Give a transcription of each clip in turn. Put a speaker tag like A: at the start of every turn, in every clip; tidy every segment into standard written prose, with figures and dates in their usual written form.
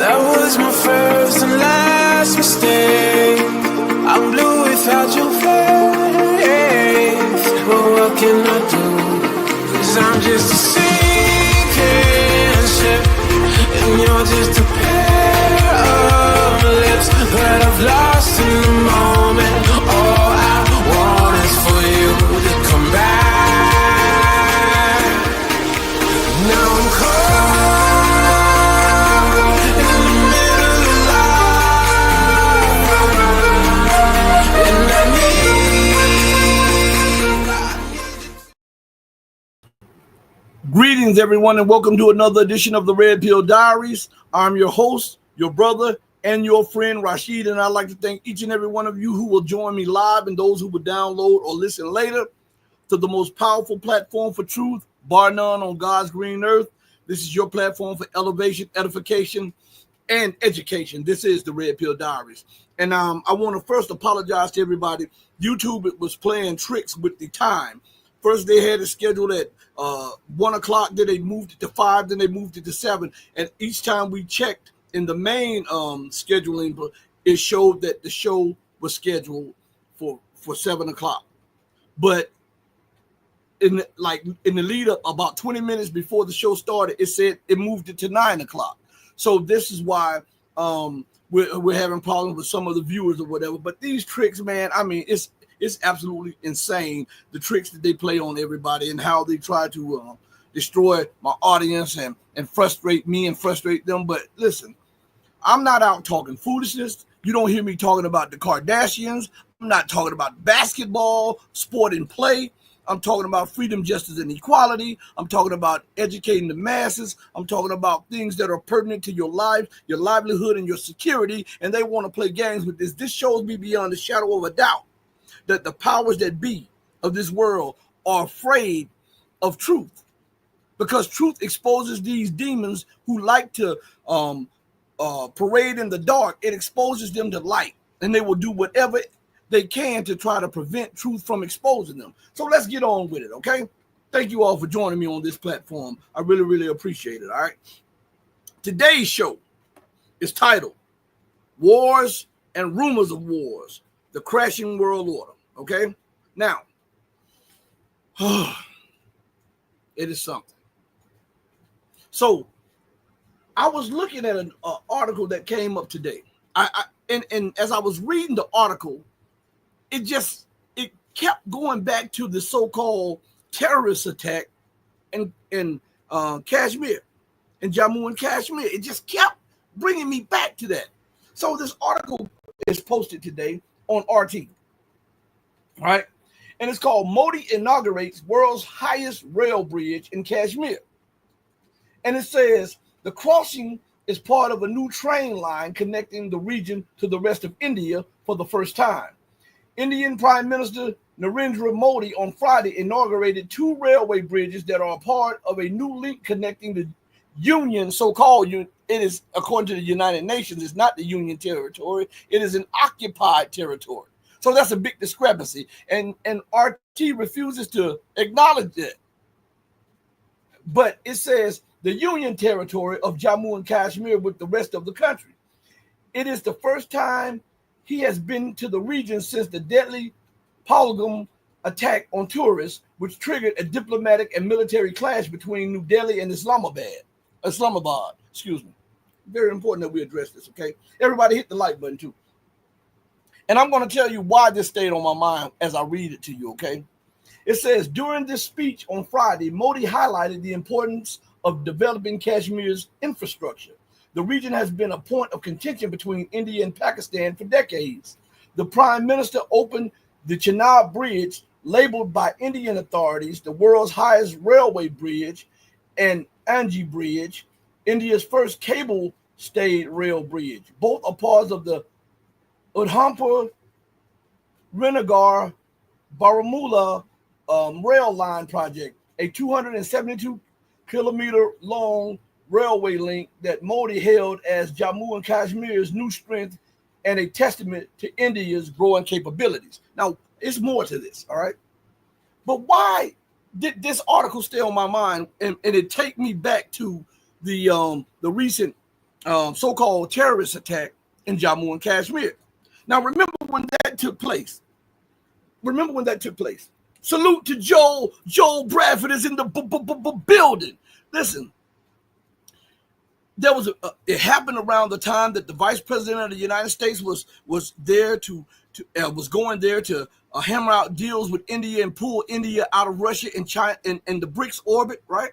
A: That was my first and last mistake. I'm blue without your face. But what can I do? 'Cause I'm just a sinking ship, and you're just a pair of lips that I've lost in the moment. All I want is for you to come back. Now I'm caught in the middle of life, and I need.
B: Greetings, everyone, and welcome to another edition of the Red Pill Diaries. I'm your host, your brother, and your friend Rashid, and I'd like to thank each and every one of you who will join me live and those who will download or listen later to the most powerful platform for truth, bar none, on God's green earth. This is your platform for elevation, edification, and education. This is the Red Pill Diaries. And I want to first apologize to everybody. YouTube was playing tricks with the time. First, they had it scheduled at 1 o'clock, then they moved it to 5, then they moved it to 7. And each time we checked in the main scheduling, it showed that the show was scheduled for 7 o'clock. But in the lead up, about 20 minutes before the show started, it said it moved it to 9 o'clock. So this is why we're having problems with some of the viewers or whatever. But these tricks, man, I mean, it's absolutely insane, the tricks that they play on everybody and how they try to destroy my audience and frustrate me and frustrate them. But listen, I'm not out talking foolishness. You don't hear me talking about the Kardashians. I'm not talking about basketball, sport and play. I'm talking about freedom, justice, and equality. I'm talking about educating the masses. I'm talking about things that are pertinent to your life, your livelihood, and your security. And they want to play games with this. This shows me beyond the shadow of a doubt that the powers that be of this world are afraid of truth, because truth exposes these demons who like to parade in the dark. It exposes them to light, and they will do whatever they can to try to prevent truth from exposing them. So let's get on with it, okay? Thank you all for joining me on this platform. I really, really appreciate it, all right? Today's show is titled Wars and Rumors of Wars, the Crashing World Order. Okay, now it is something. So I was looking at an article that came up today. And as I was reading the article, it kept going back to the so-called terrorist attack in Kashmir, in Jammu and Kashmir. It just kept bringing me back to that. So this article is posted today on RT. All right, and it's called Modi Inaugurates World's Highest Rail Bridge in Kashmir. And it says the crossing is part of a new train line connecting the region to the rest of India for the first time. Indian Prime Minister Narendra Modi on Friday inaugurated 2 railway bridges that are a part of a new link connecting the Union, so-called Union. It is, according to the United Nations, it's not the Union territory. It is an occupied territory. So that's a big discrepancy, and RT refuses to acknowledge it. But it says the Union territory of Jammu and Kashmir with the rest of the country. It is the first time he has been to the region since the deadly Pahalgam attack on tourists, which triggered a diplomatic and military clash between New Delhi and Islamabad. Excuse me. Very important that we address this, okay? Everybody hit the like button too. And I'm going to tell you why this stayed on my mind as I read it to you, okay? It says, during this speech on Friday, Modi highlighted the importance of developing Kashmir's infrastructure. The region has been a point of contention between India and Pakistan for decades. The prime minister opened the Chenab Bridge, labeled by Indian authorities the world's highest railway bridge, and Anji Bridge, India's first cable-stayed rail bridge. Both are parts of the Udhampur, Rinagar, Baramulla rail line project, a 272-kilometer long railway link that Modi hailed as Jammu and Kashmir's new strength and a testament to India's growing capabilities. Now, it's more to this, all right? But why did this article stay on my mind and it take me back to the recent so-called terrorist attack in Jammu and Kashmir. Now, remember when that took place. Salute to Joel. Joel Bradford is in the building. Listen, it happened around the time that the vice president of the United States was going there to hammer out deals with India and pull India out of Russia and China and the BRICS orbit, right?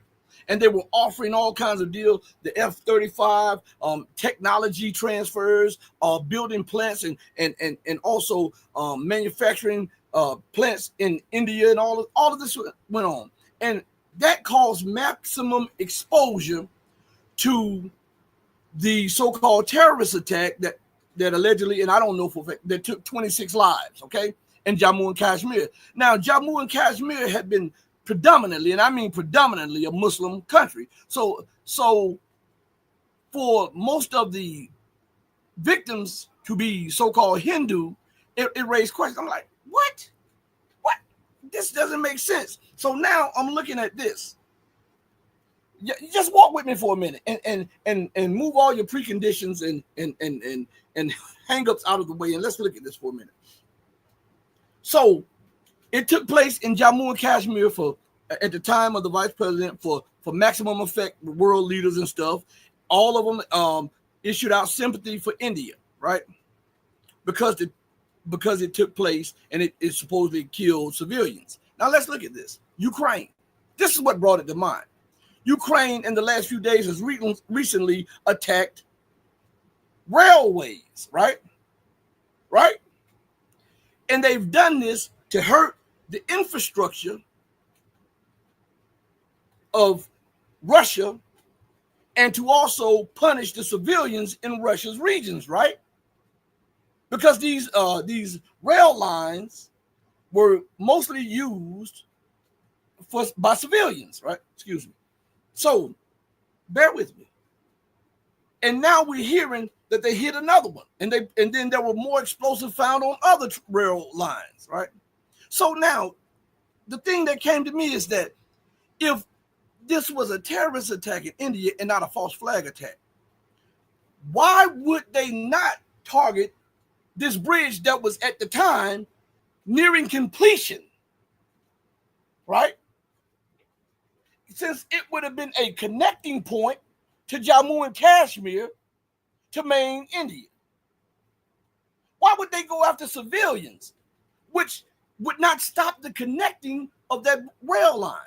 B: And they were offering all kinds of deals, the F-35, technology transfers, building plants and also manufacturing plants in India, and all of this went on. And that caused maximum exposure to the so-called terrorist attack that allegedly, and I don't know for a fact, that took 26 lives, okay, in Jammu and Kashmir. Now, Jammu and Kashmir had been predominantly, and I mean predominantly, a Muslim country. So for most of the victims to be so-called Hindu, it raised questions. I'm like, what? This doesn't make sense. So now I'm looking at this. Just walk with me for a minute and move all your preconditions and hang-ups out of the way, and let's look at this for a minute. So it took place in Jammu and Kashmir at the time of the vice president for maximum effect, world leaders and stuff. All of them issued out sympathy for India, right? Because it took place and it supposedly killed civilians. Now let's look at this. Ukraine. This is what brought it to mind. Ukraine in the last few days has recently attacked railways, right? Right? And they've done this to hurt the infrastructure of Russia and to also punish the civilians in Russia's regions, right? Because these rail lines were mostly used by civilians, right? Excuse me. So bear with me. And now we're hearing that they hit another one, and then there were more explosives found on other rail lines, right? So now the thing that came to me is that if this was a terrorist attack in India and not a false flag attack, why would they not target this bridge that was at the time nearing completion, right? Since it would have been a connecting point to Jammu and Kashmir to main India. Why would they go after civilians, which would not stop the connecting of that rail line,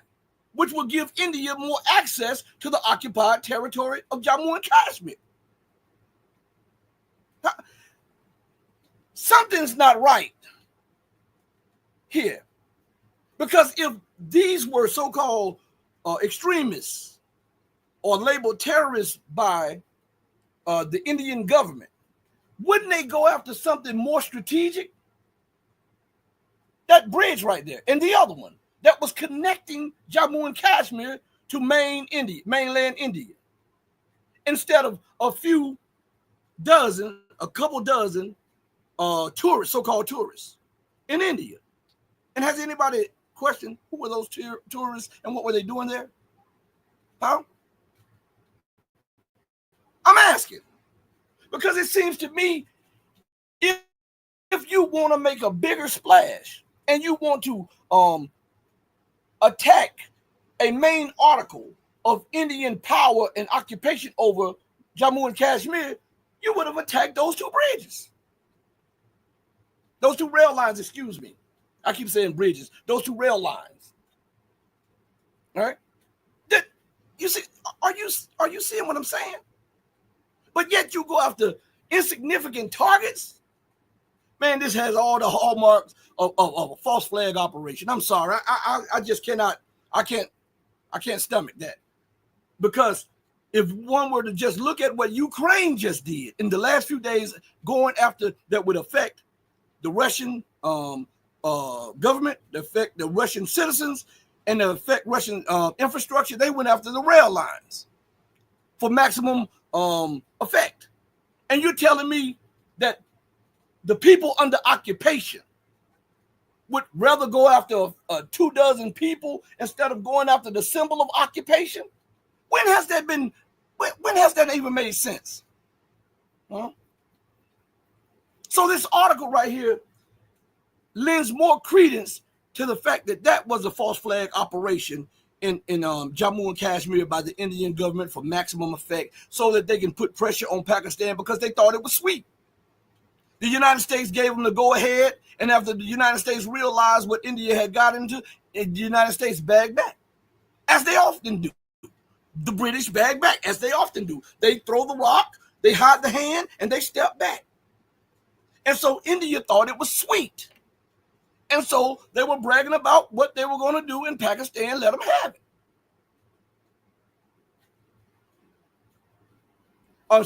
B: which will give India more access to the occupied territory of Jammu and Kashmir? Something's not right here. Because if these were so-called extremists or labeled terrorists by the Indian government, wouldn't they go after something more strategic? That bridge right there, and the other one that was connecting Jammu and Kashmir to mainland India, instead of a couple dozen tourists, so-called tourists in India. And has anybody questioned who were those tourists and what were they doing there? Huh? I'm asking, because it seems to me if you want to make a bigger splash and you want to attack a main article of Indian power and occupation over Jammu and Kashmir, you would have attacked those two bridges. Those two rail lines, excuse me. I keep saying bridges. Those two rail lines. All right? You see, are you seeing what I'm saying? But yet you go after insignificant targets. Man, this has all the hallmarks of a false flag operation. I'm sorry. I just cannot, I can't stomach that. Because if one were to just look at what Ukraine just did in the last few days, going after that would affect the Russian government, affect the Russian citizens, and affect Russian infrastructure, they went after the rail lines for maximum effect. And you're telling me that the people under occupation would rather go after 24 people instead of going after the symbol of occupation? When has that even made sense? Huh? So this article right here lends more credence to the fact that that was a false flag operation in Jammu and Kashmir by the Indian government for maximum effect, so that they can put pressure on Pakistan because they thought it was sweet. The United States gave them the go-ahead, and after the United States realized what India had got into, the United States bagged back, as they often do. The British bag back, as they often do. They throw the rock, they hide the hand, and they step back. And so India thought it was sweet. And so they were bragging about what they were going to do in Pakistan, let them have it.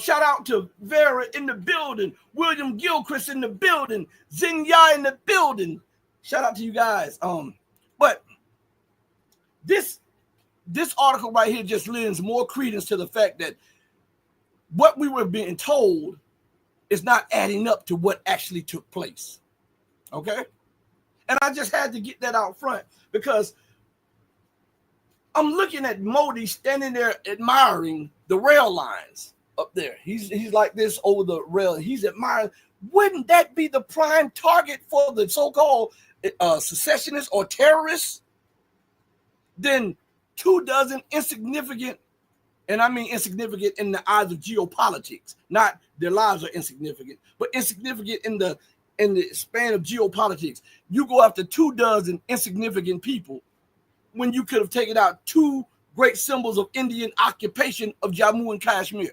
B: Shout out to Vera in the building, William Gilchrist in the building, Zinya in the building. Shout out to you guys. But this article right here just lends more credence to the fact that what we were being told is not adding up to what actually took place. Okay? And I just had to get that out front because I'm looking at Modi standing there admiring the rail lines up there. He's like this over the rail. He's admiring. Wouldn't that be the prime target for the so-called secessionists or terrorists? Then 24 insignificant, and I mean insignificant in the eyes of geopolitics, not their lives are insignificant, but insignificant in the span of geopolitics. You go after 24 insignificant people when you could have taken out two great symbols of Indian occupation of Jammu and Kashmir,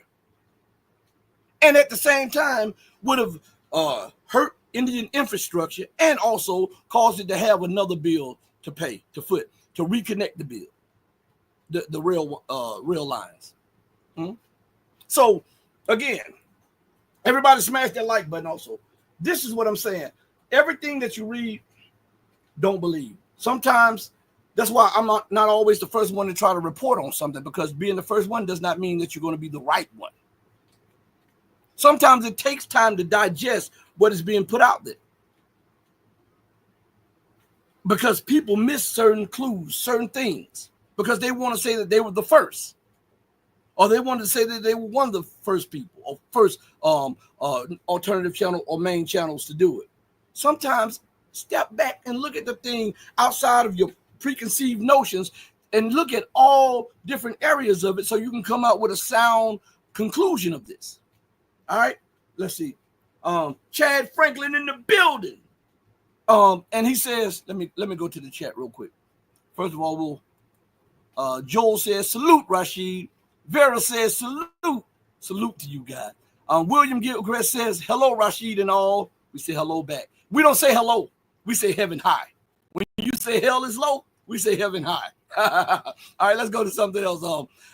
B: and at the same time would have hurt Indian infrastructure and also caused it to have another bill to pay to foot to reconnect the bill. The rail lines. So again, everybody smash that like button also. This is what I'm saying. Everything that you read, don't believe. Sometimes that's why I'm not always the first one to try to report on something, because being the first one does not mean that you're going to be the right one. Sometimes it takes time to digest what is being put out there, because people miss certain clues, certain things, because they want to say that they were the first, or they want to say that they were one of the first people or first alternative channel or main channels to do it. Sometimes step back and look at the thing outside of your preconceived notions and look at all different areas of it so you can come out with a sound conclusion of this. All right, let's see. Chad Franklin in the building. And he says, let me go to the chat real quick. First of all, Joel says, salute, Rashid. Vera says, salute. Salute to you guys. William Gilchrist says, hello, Rashid and all. We say hello back. We don't say hello. We say heaven high. When you say hell is low, we say heaven high. All right, let's go to something else.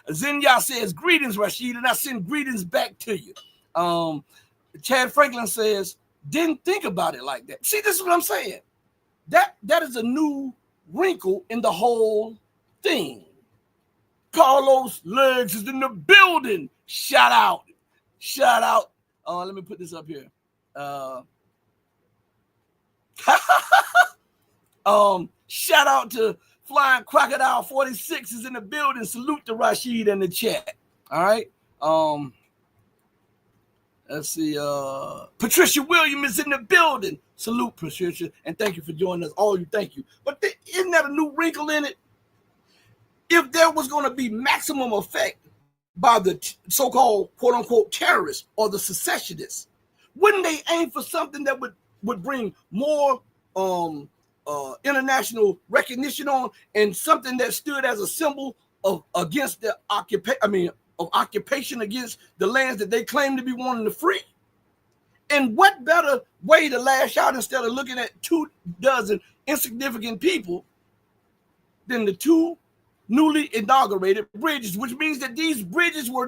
B: Zinya says, greetings, Rashid, and I send greetings back to you. Chad Franklin says, didn't think about it like that. See, this is what I'm saying. That is a new wrinkle in the whole thing. Carlos Legs is in the building. Shout out. Let me put this up here. Shout out to Flying Crocodile 46 is in the building. Salute to Rashid in the chat. All right. Let's see. Patricia Williams is in the building. Salute, Patricia, and thank you for joining us. All you, thank you. But isn't that a new wrinkle in it? If there was going to be maximum effect by the so-called quote-unquote terrorists or the secessionists, wouldn't they aim for something that would bring more international recognition on, and something that stood as a symbol of against the occupation against the lands that they claim to be wanting to free? And what better way to lash out instead of looking at 24 insignificant people than the two newly inaugurated bridges, which means that these bridges were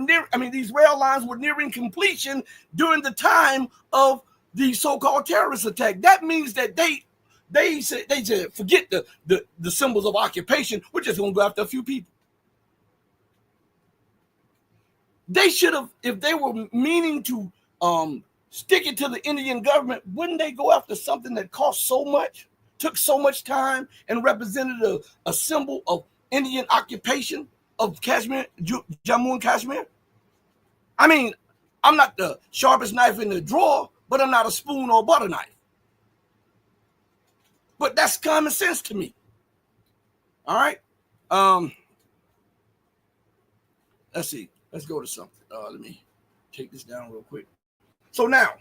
B: these rail lines were nearing completion during the time of the so-called terrorist attack. That means that they said forget the symbols of occupation. We're just going to go after a few people. They should have, if they were meaning to stick it to the Indian government, wouldn't they go after something that cost so much, took so much time, and represented a symbol of Indian occupation of Kashmir, Jammu and Kashmir? I mean, I'm not the sharpest knife in the drawer, but I'm not a spoon or a butter knife. But that's common sense to me. All right. Let's see. Let's go to something. Let me take this down real quick. So now,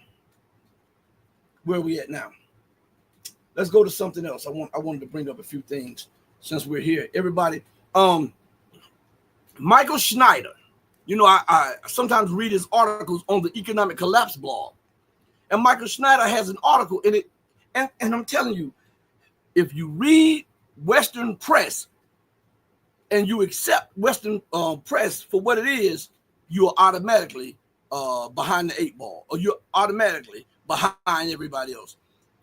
B: where are we at now? Let's go to something else. I wanted to bring up a few things since we're here. Everybody, Michael Schneider. You know, I sometimes read his articles on the Economic Collapse blog. And Michael Schneider has an article in it. And I'm telling you, if you read Western press and you accept Western press for what it is, you are automatically behind the eight ball, or you're automatically behind everybody else.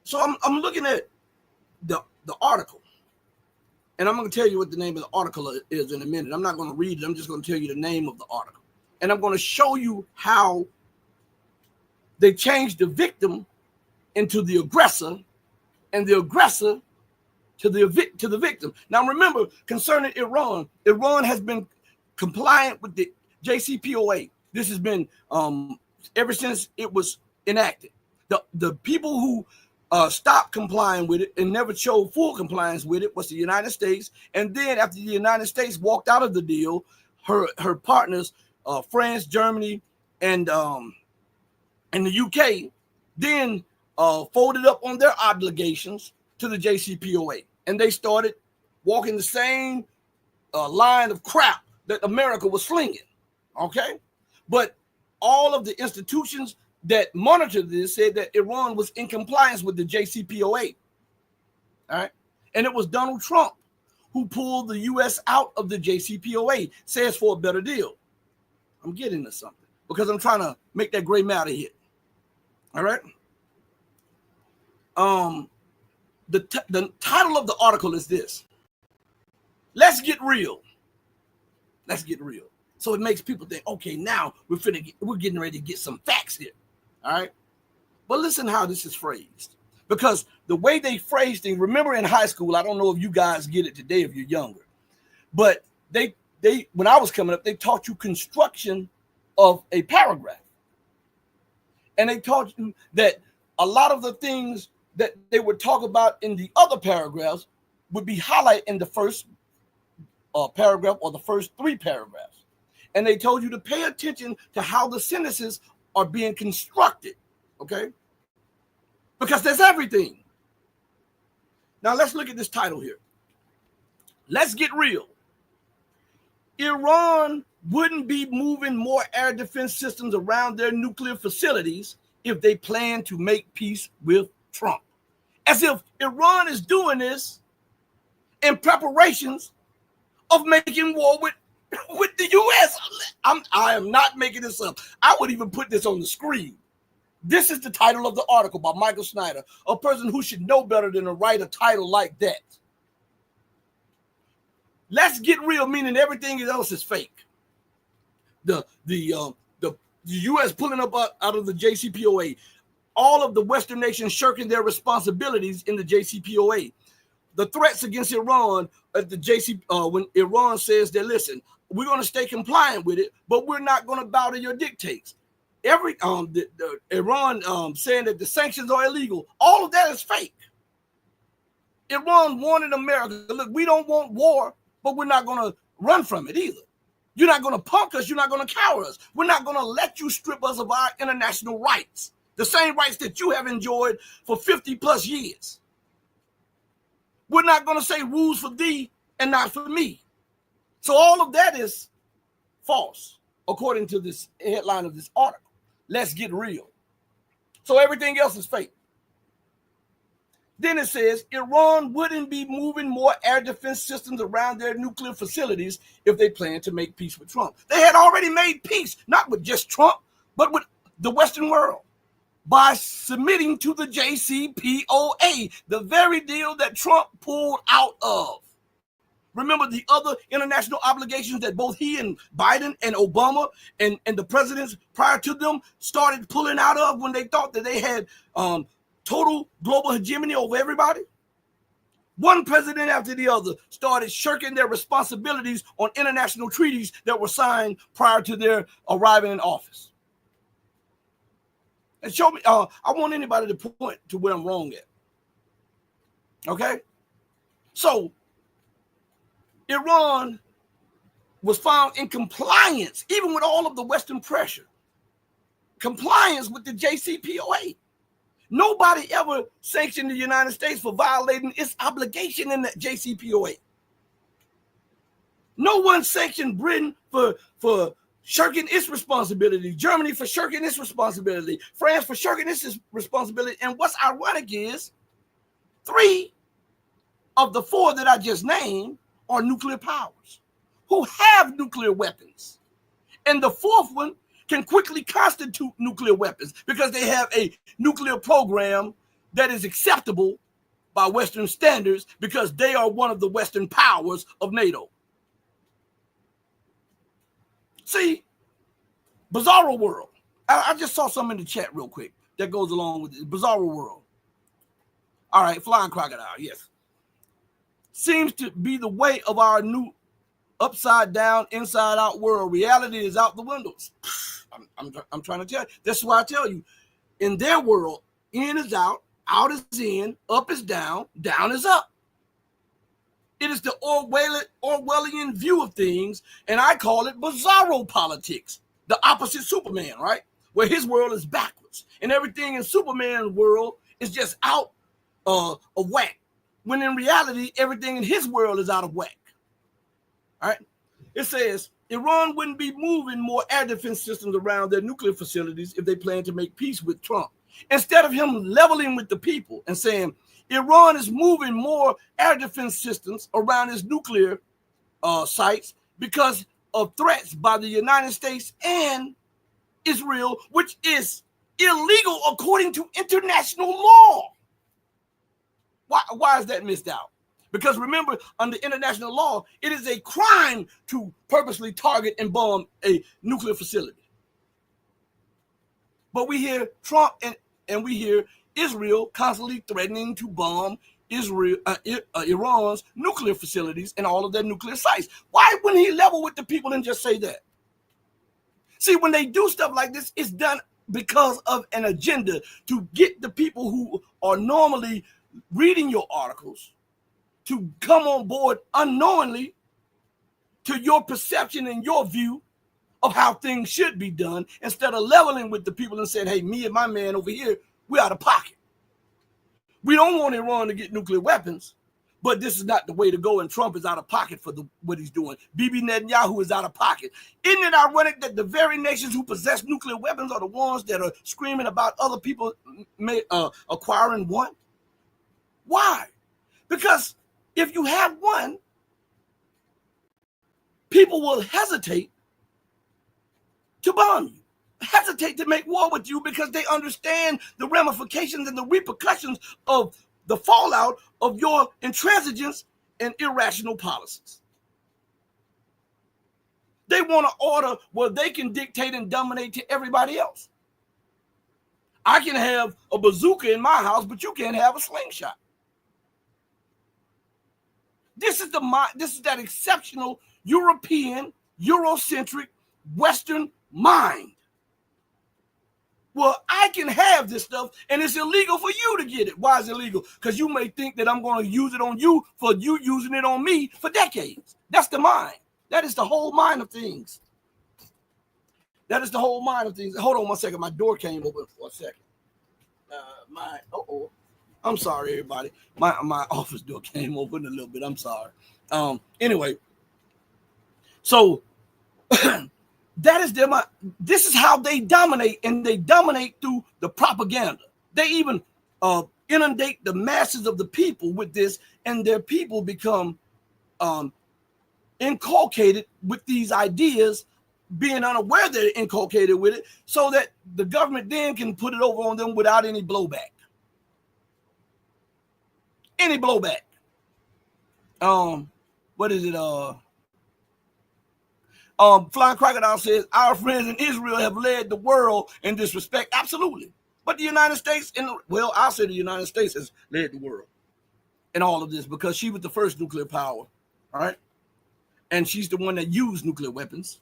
B: So I'm looking at the article, and I'm going to tell you what the name of the article is in a minute. I'm not going to read it. I'm just going to tell you the name of the article, and I'm going to show you how they changed the victim into the aggressor, and the aggressor to the victim. Now remember, concerning Iran, Iran has been compliant with the JCPOA. This has been ever since it was enacted. The people who stopped complying with it and never showed full compliance with it was the United States. And then after the United States walked out of the deal, her partners, France, Germany, and the UK, then folded up on their obligations to the JCPOA. And they started walking the same line of crap that America was slinging, okay? But all of the institutions that monitored this said that Iran was in compliance with the JCPOA, all right? And it was Donald Trump who pulled the U.S. out of the JCPOA, says for a better deal. I'm getting to something because I'm trying to make that gray matter hit, all right? The title of the article is this: Let's Get Real. Let's get real. So it makes people think, okay, now we're getting ready to get some facts here. All right. But listen how this is phrased. Because the way they phrase things, remember in high school, I don't know if you guys get it today if you're younger, but they when I was coming up, they taught you construction of a paragraph. And they taught you that a lot of the things that they would talk about in the other paragraphs would be highlighted in the first paragraph or the first three paragraphs. And they told you to pay attention to how the sentences are being constructed, okay? Because there's everything. Now let's look at this title here. Let's get real. Iran wouldn't be moving more air defense systems around their nuclear facilities if they plan to make peace with Trump. As if Iran is doing this in preparations of making war with the U.S. I am not making this up. I would even put this on the screen. This is the title of the article by Michael Schneider, a person who should know better than to write a title like that. Let's get real, meaning everything else is fake. The U.S. pulling up out of the JCPOA, all of the Western nations shirking their responsibilities in the JCPOA. The threats against Iran at the when Iran says that, listen, we're going to stay compliant with it, but we're not going to bow to your dictates. Iran saying that the sanctions are illegal. All of that is fake. Iran wanted America. Look, we don't want war, but we're not going to run from it either. You're not going to punk us. You're not going to cower us. We're not going to let you strip us of our international rights, the same rights that you have enjoyed for 50 plus years. We're not going to say rules for thee and not for me. So all of that is false, according to this headline of this article. Let's get real. So everything else is fake. Then it says Iran wouldn't be moving more air defense systems around their nuclear facilities if they plan to make peace with Trump. They had already made peace, not with just Trump, but with the Western world, by submitting to the JCPOA, the very deal that Trump pulled out of. Remember the other international obligations that both he and Biden and Obama and the presidents prior to them started pulling out of when they thought that they had total global hegemony over everybody? One president after the other started shirking their responsibilities on international treaties that were signed prior to their arriving in office. And show me. I want anybody to point to where I'm wrong at. Okay? So, Iran was found in compliance, even with all of the Western pressure, compliance with the JCPOA. Nobody ever sanctioned the United States for violating its obligation in the JCPOA. No one sanctioned Britain for shirking its responsibility, Germany for shirking its responsibility, France for shirking its responsibility. And what's ironic is 3 of the 4 that I just named are nuclear powers who have nuclear weapons. And the 4th one can quickly constitute nuclear weapons because they have a nuclear program that is acceptable by Western standards because they are one of the Western powers of NATO. See, bizarro world. I just saw something in the chat real quick that goes along with it. Bizarro world. All right, flying crocodile, yes. Seems to be the way of our new upside down, inside out world. Reality is out the windows. I'm trying to tell you. That's why I tell you, in their world, in is out is in, up is down is up. It is the Orwellian view of things, and I call it bizarro politics, the opposite Superman, right? Where his world is backwards, and everything in Superman's world is just out of whack, when in reality, everything in his world is out of whack. All right? It says, Iran wouldn't be moving more air defense systems around their nuclear facilities if they plan to make peace with Trump. Instead of him leveling with the people and saying, Iran is moving more air defense systems around its nuclear sites because of threats by the United States and Israel, which is illegal according to international law. Why is that missed out? Because remember, under international law, it is a crime to purposely target and bomb a nuclear facility. But we hear Trump and we hear Israel constantly threatening to bomb Iran's nuclear facilities and all of their nuclear sites. Why wouldn't he level with the people and just say that? See, when they do stuff like this, it's done because of an agenda to get the people who are normally reading your articles to come on board unknowingly to your perception and your view of how things should be done, instead of leveling with the people and saying, hey, me and my man over here, we're out of pocket. We don't want Iran to get nuclear weapons, but this is not the way to go, and Trump is out of pocket for what he's doing. Bibi Netanyahu is out of pocket. Isn't it ironic that the very nations who possess nuclear weapons are the ones that are screaming about other people acquiring one? Why? Because if you have one, people will hesitate to bomb you, hesitate to make war with you, because they understand the ramifications and the repercussions of the fallout of your intransigence and irrational policies. They want to order where they can dictate and dominate to everybody else. I can have a bazooka in my house, but you can't have a slingshot. This is that exceptional European, Eurocentric, Western mind. Well, I can have this stuff, and it's illegal for you to get it. Why is it illegal? Because you may think that I'm going to use it on you for you using it on me for decades. That's the mind. That is the whole mind of things. That is the whole mind of things. Hold on 1 second. My door came open for a second. I'm sorry, everybody. My office door came open a little bit. I'm sorry. Anyway, so that is their mind. This is how they dominate, and they dominate through the propaganda. They even inundate the masses of the people with this, and their people become inculcated with these ideas, being unaware they're inculcated with it, so that the government then can put it over on them without any blowback. Any blowback. What is it? Flying Crocodile says, our friends in Israel have led the world in this respect. Absolutely. But the United States, I'll say the United States has led the world in all of this, because she was the first nuclear power, all right? And she's the one that used nuclear weapons.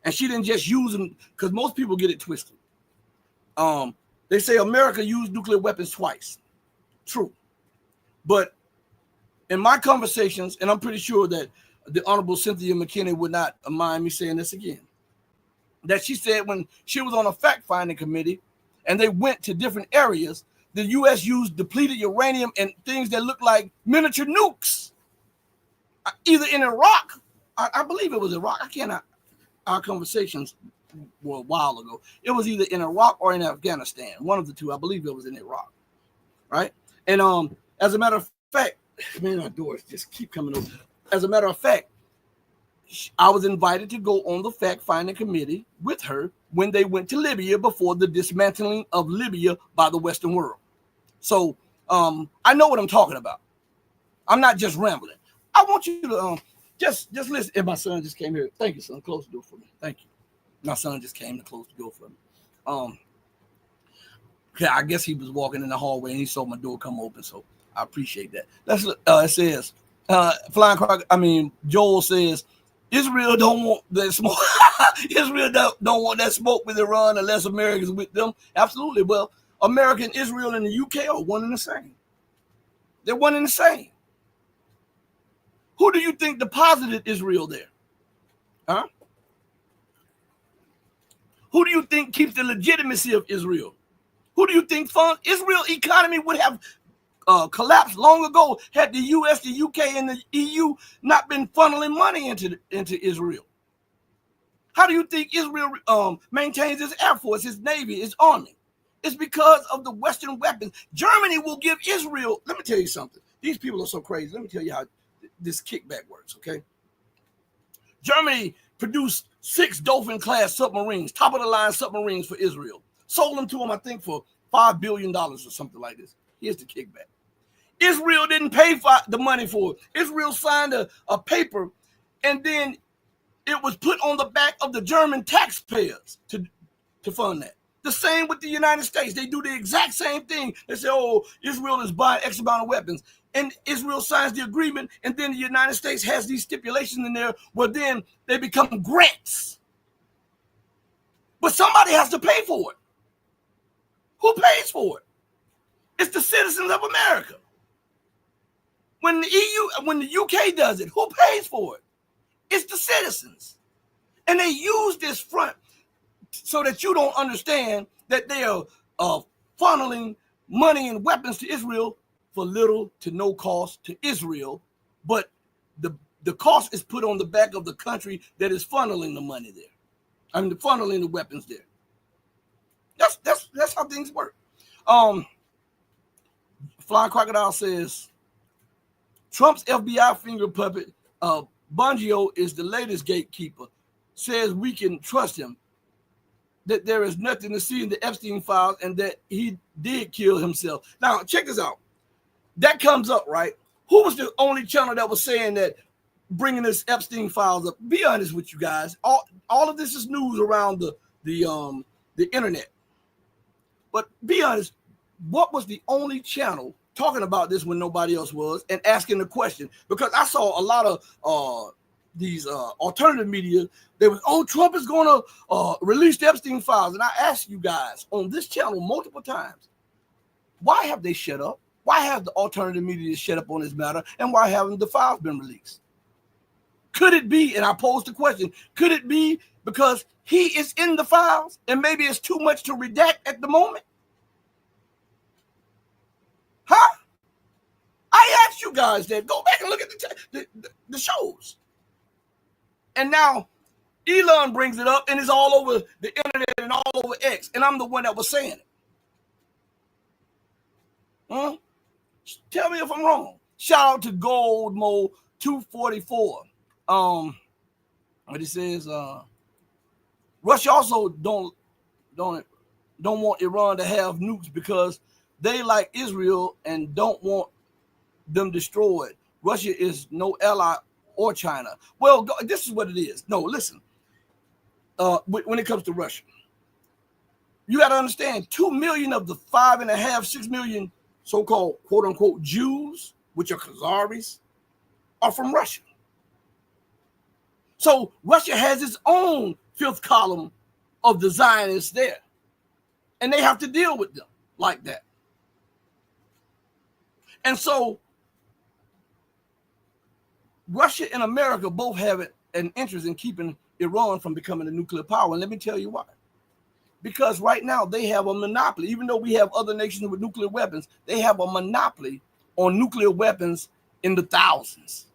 B: And she didn't just use them, because most people get it twisted. They say America used nuclear weapons twice. True. But in my conversations, and I'm pretty sure that the Honorable Cynthia McKinney would not mind me saying this again, that she said when she was on a fact-finding committee and they went to different areas, the U.S. used depleted uranium and things that look like miniature nukes, either in Iraq, I believe it was Iraq. Our conversations were a while ago. It was either in Iraq or in Afghanistan, one of the two. I believe it was in Iraq, right? And as a matter of fact, man, our doors just keep coming open. As a matter of fact, I was invited to go on the fact-finding committee with her when they went to Libya before the dismantling of Libya by the Western world. So I know what I'm talking about. I'm not just rambling. I want you to just listen. And my son just came here. Thank you, son. Close the door for me. Thank you. My son just came to close the door for me. Okay, I guess he was walking in the hallway and he saw my door come open, so I appreciate that. It says, Flying Croc, Joel says, Israel don't want that smoke. Israel don't want that smoke with Iran unless America's with them. Absolutely. Well, America and Israel and the UK are one and the same. They're one and the same. Who do you think deposited Israel there? Huh? Who do you think keeps the legitimacy of Israel? Who do you think funds Israel economy would have collapsed long ago had the U.S., the U.K., and the EU not been funneling money into Israel? How do you think Israel maintains its air force, its navy, its army? It's because of the Western weapons. Germany will give Israel. Let me tell you something. These people are so crazy. Let me tell you how this kickback works. Okay, Germany produced 6 Dolphin-class submarines, top-of-the-line submarines for Israel. Sold them to them, I think, for $5 billion or something like this. Here's the kickback. Israel didn't pay for the money for it. Israel signed a paper, and then it was put on the back of the German taxpayers to fund that. The same with the United States. They do the exact same thing. They say, oh, Israel is buying X amount of weapons. And Israel signs the agreement, and then the United States has these stipulations in there where then they become grants. But somebody has to pay for it. Who pays for it? It's the citizens of America. When the UK does it, who pays for it? It's the citizens. And they use this front so that you don't understand that they are funneling money and weapons to Israel for little to no cost to Israel, but the cost is put on the back of the country that is funneling the money there. Funneling the weapons there. That's how things work. Flying Crocodile says Trump's FBI finger puppet, Bongio, is the latest gatekeeper. Says we can trust him. That there is nothing to see in the Epstein files and that he did kill himself. Now, check this out. That comes up, right? Who was the only channel that was saying that, bringing this Epstein files up? Be honest with you guys. All of this is news around the internet. But be honest, what was the only channel talking about this when nobody else was and asking the question? Because I saw a lot of these alternative media. They was, Trump is going to release the Epstein files. And I asked you guys on this channel multiple times, why have they shut up? Why have the alternative media shut up on this matter? And why haven't the files been released? Could it be, and I posed the question, could it be because he is in the files and maybe it's too much to redact at the moment? Huh? I asked you guys that. Go back and look at the shows. And now Elon brings it up and it's all over the internet and all over X. And I'm the one that was saying it. Huh? Tell me if I'm wrong. Shout out to Goldmo 244. What it says, Russia also don't want Iran to have nukes because they like Israel and don't want them destroyed. Russia is no ally or China. Well, this is what it is. No, listen. When it comes to Russia, you got to understand 2 million of the 5.5, 6 million so-called quote unquote Jews, which are Khazaris, are from Russia. So Russia has its own fifth column of the Zionists there. and they have to deal with them like that. And so Russia and America both have an interest in keeping Iran from becoming a nuclear power. And let me tell you why. Because right now they have a monopoly. Even though we have other nations with nuclear weapons, they have a monopoly on nuclear weapons in the thousands,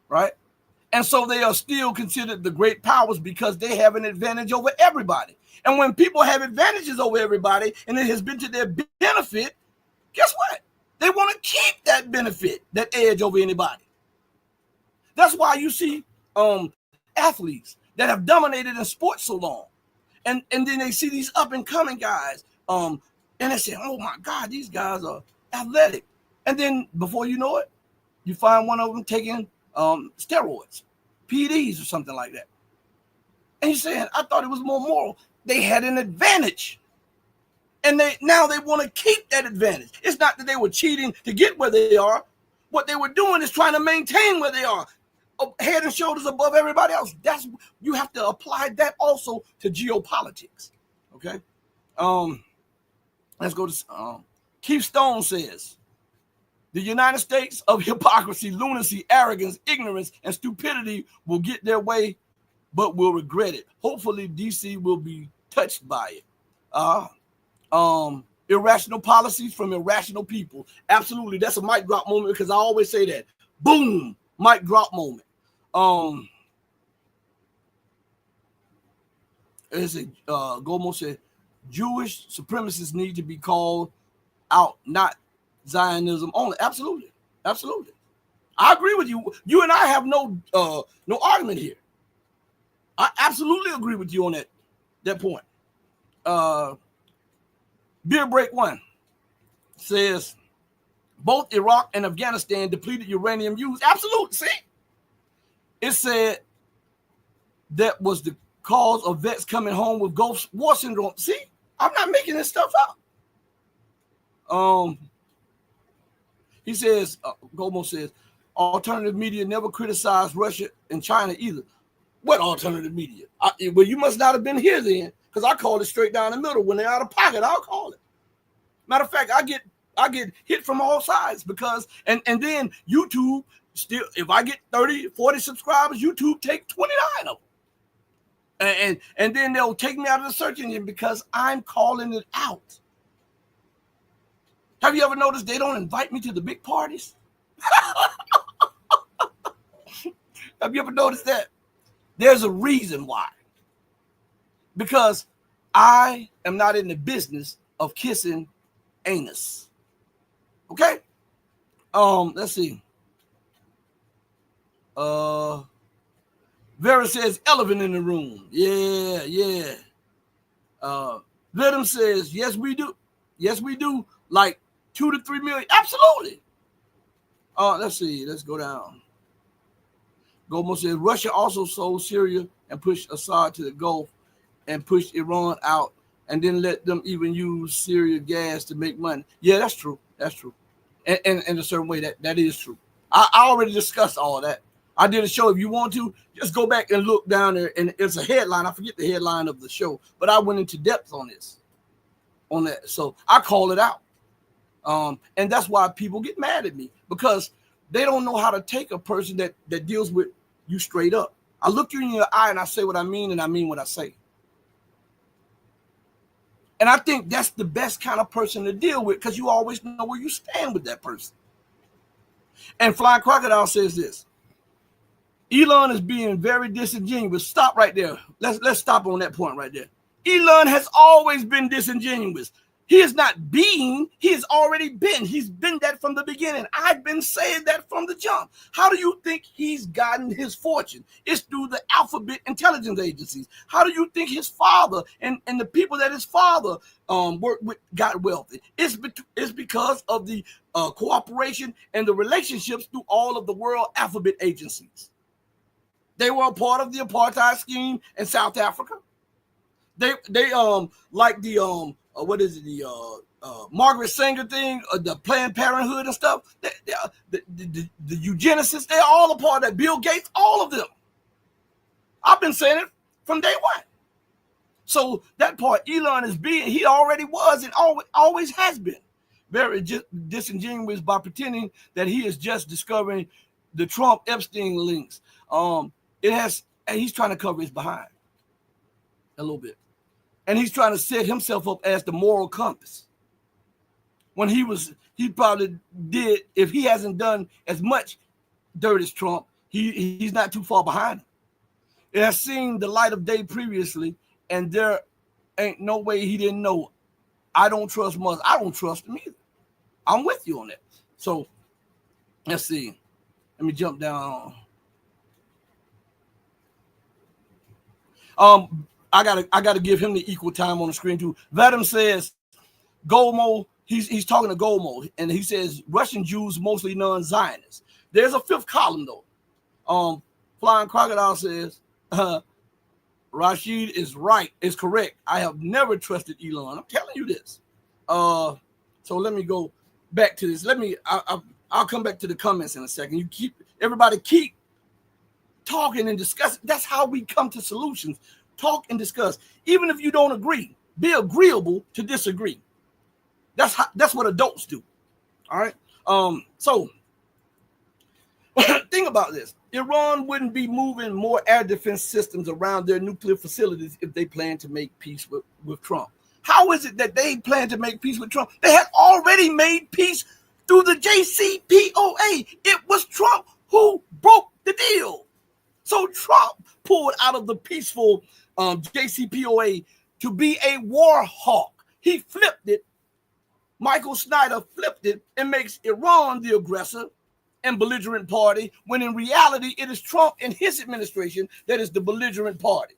B: right? And so they are still considered the great powers because they have an advantage over everybody. And when people have advantages over everybody and it has been to their benefit, guess what? They want to keep that benefit, that edge over anybody. That's why you see athletes that have dominated in sports so long. And then they see these up and coming guys. And they say, oh my God, these guys are athletic. And then before you know it, you find one of them taking steroids, PEDs or something like that. And you're saying, I thought it was more moral. They had an advantage. And now they want to keep that advantage. It's not that they were cheating to get where they are. What they were doing is trying to maintain where they are, head and shoulders above everybody else. You have to apply that also to geopolitics. Okay. Let's go to Keith Stone says, the United States of hypocrisy, lunacy, arrogance, ignorance, and stupidity will get their way, but will regret it. Hopefully, DC will be touched by it. Irrational policies from irrational people. Absolutely, that's a mic drop moment because I always say that. Boom, mic drop moment. Gomo said, Jewish supremacists need to be called out, not Zionism only. Absolutely. Absolutely. I agree with you. You and I have no argument here. I absolutely agree with you on that point. Beer Break One says both Iraq and Afghanistan depleted uranium use. Absolutely. See? It said that was the cause of vets coming home with Gulf War syndrome. See? I'm not making this stuff up. He says, Gomo says, alternative media never criticized Russia and China either. What alternative media? Well, you must not have been here then, because I called it straight down the middle. When they're out of pocket, I'll call it. Matter of fact, I get hit from all sides because, and then YouTube still, if I get 30, 40 subscribers, YouTube take 29 of them. And then they'll take me out of the search engine because I'm calling it out. Have you ever noticed they don't invite me to the big parties? Have you ever noticed that? There's a reason why. Because I am not in the business of kissing anus. Okay? Let's see. Vera says elephant in the room. Yeah. Venom says, yes, we do. Yes, we do. Like 2 to 3 million. Absolutely. Let's see. Let's go down. Gomo says Russia also sold Syria and pushed Assad to the Gulf and pushed Iran out and then let them even use Syria gas to make money. Yeah, that's true. That's true. And in a certain way, that is true. I already discussed all that. I did a show. If you want to, just go back and look down there. And it's a headline. I forget the headline of the show, but I went into depth on that. So I call it out. And that's why people get mad at me, because they don't know how to take a person that deals with you straight up. I look you in your eye and I say what I mean, and I mean what I say. And I think that's the best kind of person to deal with, because you always know where you stand with that person. And Flying Crocodile says this: Elon is being very disingenuous. Stop right there. Let's stop on that point right there. Elon has always been disingenuous. He is not being, he has already been. He's been that from the beginning. I've been saying that from the jump. How do you think he's gotten his fortune? It's through the alphabet intelligence agencies. How do you think his father and the people that his father worked with got wealthy? It's because of the cooperation and the relationships through all of the world alphabet agencies. They were a part of the apartheid scheme in South Africa. They like the what is it, the Margaret Sanger thing, the Planned Parenthood and stuff, the eugenicists, they're all a part of that. Bill Gates, all of them. I've been saying it from day one. So that part, Elon is being, he already was and always has been very disingenuous by pretending that he is just discovering the Trump Epstein links. He's trying to cover his behind a little bit. And he's trying to set himself up as the moral compass. When he probably did, if he hasn't done as much dirt as Trump, he's not too far behind him. It has seen the light of day previously, and there ain't no way he didn't know. I don't trust Musk. I don't trust him either. I'm with you on that. So let's see. Let me jump down. I gotta give him the equal time on the screen too. Vadim says Golmo, he's talking to Golmo, and he says Russian Jews mostly non-Zionists. There's a fifth column though. Flying Crocodile says Rashid is correct. I have never trusted Elon. I'm telling you this. So let me go back to this. I'll come back to the comments in a second. Everybody keep talking and discussing. That's how we come to solutions. Talk and discuss. Even if you don't agree, be agreeable to disagree. That's what adults do. All right. So think about this. Iran wouldn't be moving more air defense systems around their nuclear facilities if they plan to make peace with Trump. How is it that they plan to make peace with Trump? They had already made peace through the JCPOA. It was Trump who broke the deal. So Trump pulled out of the peaceful JCPOA to be a war hawk. He flipped it. Michael Snyder flipped it and makes Iran the aggressor and belligerent party, when in reality it is Trump and his administration that is the belligerent party.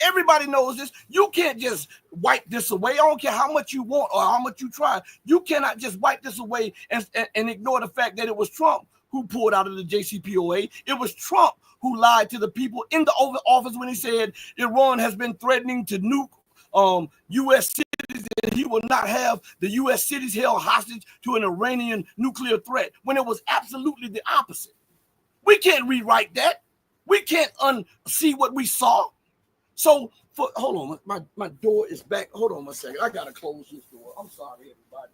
B: Everybody knows this. You can't just wipe this away. I don't care how much you want or how much you try. You cannot just wipe this away and ignore the fact that it was Trump who pulled out of the JCPOA. It was Trump who lied to the people in the Oval Office when he said Iran has been threatening to nuke U.S. cities, and he will not have the U.S. cities held hostage to an Iranian nuclear threat, when it was absolutely the opposite. We can't rewrite that. We can't unsee what we saw. So, hold on, my door is back. Hold on a second. I gotta close this door. I'm sorry, everybody.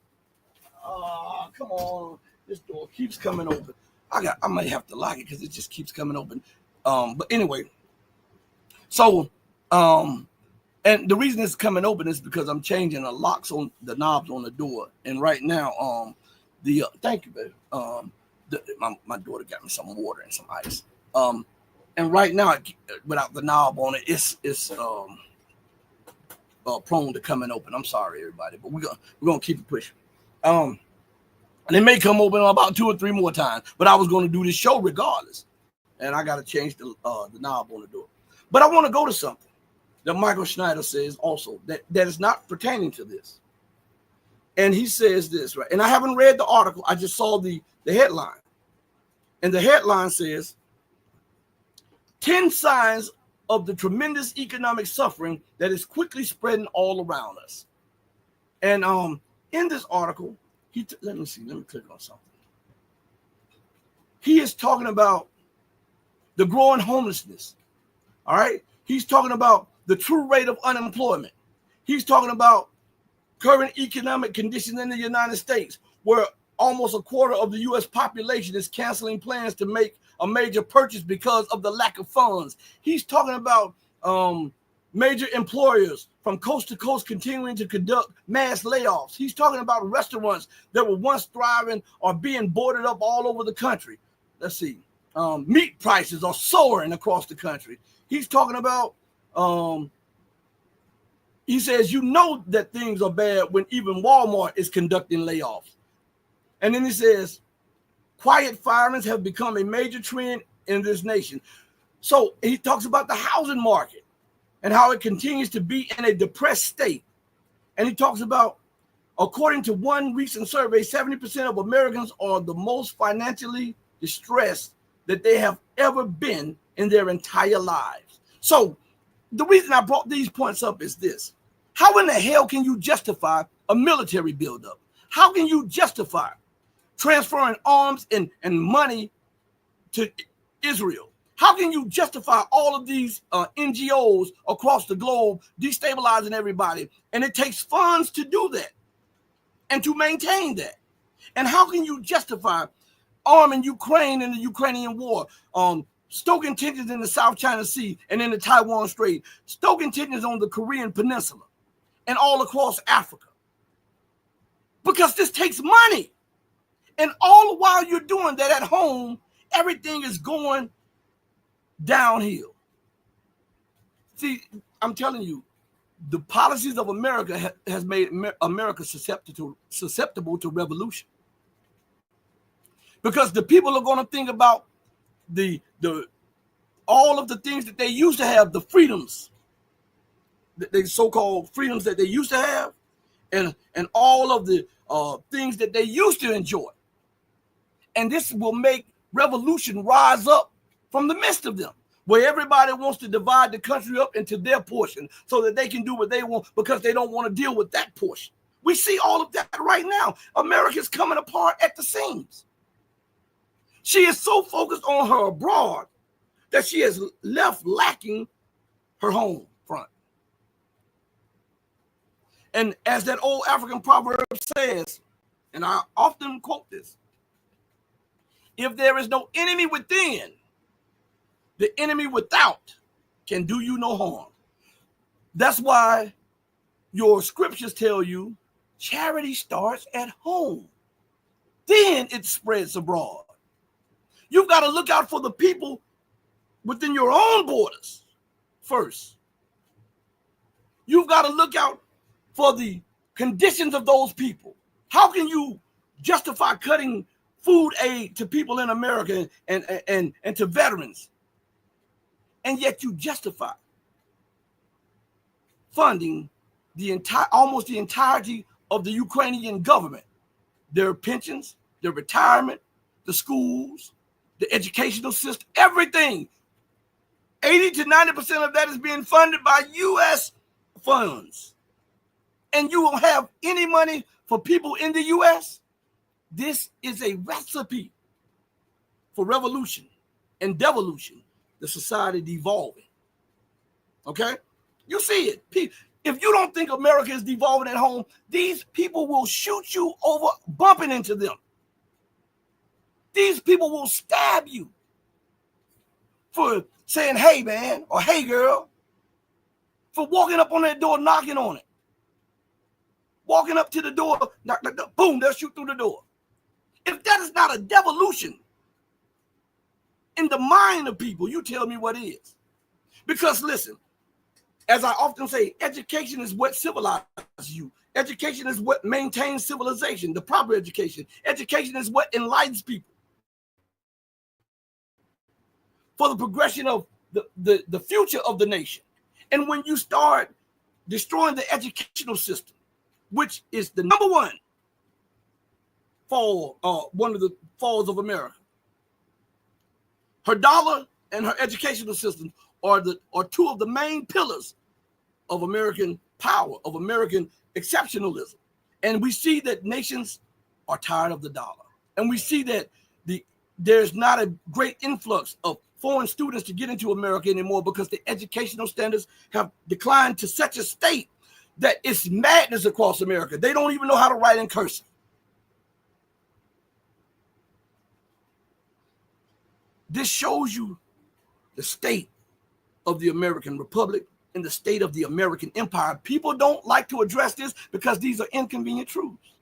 B: Come on. This door keeps coming open. I might have to lock it because it just keeps coming open. But anyway, so and the reason it's coming open is because I'm changing the locks on the knobs on the door. And right now, thank you, baby. My daughter got me some water and some ice. And right now, without the knob on it, it's prone to coming open. I'm sorry, everybody, but we're gonna keep it pushing. And it may come open about 2 or 3 more times, but I was going to do this show regardless, and I got to change the knob on the door. But I want to go to something that Michael Schneider says also that is not pertaining to this, and he says this, right? And I haven't read the article. I just saw the headline, and the headline says 10 signs of the tremendous economic suffering that is quickly spreading all around us. And in this article, let me click on something. He is talking about the growing homelessness. All right. He's talking about the true rate of unemployment. He's talking about current economic conditions in the United States, where almost a quarter of the U.S. population is canceling plans to make a major purchase because of the lack of funds. He's talking about major employers from coast to coast continuing to conduct mass layoffs. He's talking about restaurants that were once thriving are being boarded up all over the country. Let's see. Meat prices are soaring across the country. He's talking about, he says, you know that things are bad when even Walmart is conducting layoffs. And then he says, quiet firings have become a major trend in this nation. So he talks about the housing market and how it continues to be in a depressed state. And he talks about, according to one recent survey, 70% of Americans are the most financially distressed that they have ever been in their entire lives. So the reason I brought these points up is this. How in the hell can you justify a military buildup? How can you justify transferring arms and money to Israel? How can you justify all of these NGOs across the globe destabilizing everybody? And it takes funds to do that and to maintain that. And how can you justify arming Ukraine in the Ukrainian war, stoking tensions in the South China Sea and in the Taiwan Strait, stoking tensions on the Korean Peninsula and all across Africa? Because this takes money. And all the while you're doing that at home, everything is going downhill. See, I'm telling you, the policies of America has made America susceptible to revolution. Because the people are going to think about the all of the things that they used to have, the freedoms, the so-called freedoms that they used to have, and all of the things that they used to enjoy. And this will make revolution rise up from the midst of them, where everybody wants to divide the country up into their portion so that they can do what they want because they don't want to deal with that portion. We see all of that right now. America's coming apart at the seams. She is so focused on her abroad that she has left lacking her home front. And as that old African proverb says, and I often quote this, if there is no enemy within, the enemy without can do you no harm. That's why your scriptures tell you charity starts at home. Then it spreads abroad. You've got to look out for the people within your own borders first. You've got to look out for the conditions of those people. How can you justify cutting food aid to people in America and to veterans, and yet you justify funding almost the entirety of the Ukrainian government, their pensions, their retirement, the schools, the educational system, everything? 80 to 90% of that is being funded by U.S. funds. And you won't have any money for people in the U.S.? This is a recipe for revolution and devolution, the society devolving. Okay? You see it. If you don't think America is devolving at home, these people will shoot you over bumping into them. These people will stab you for saying, hey, man, or hey, girl, for walking up on that door, knocking on it. Walking up to the door, knock, knock, knock, boom, they'll shoot through the door. If that is not a devolution in the mind of people, you tell me what is. Because listen, as I often say, education is what civilizes you. Education is what maintains civilization, the proper education. Education is what enlightens people for the progression of the future of the nation. And when you start destroying the educational system, which is the number one fall, one of the falls of America, her dollar and her educational system are two of the main pillars of American power, of American exceptionalism. And we see that nations are tired of the dollar. And we see that there's not a great influx of foreign students to get into America anymore because the educational standards have declined to such a state that it's madness across America. They don't even know how to write in cursive. This shows you the state of the American Republic and the state of the American Empire. People don't like to address this because these are inconvenient truths.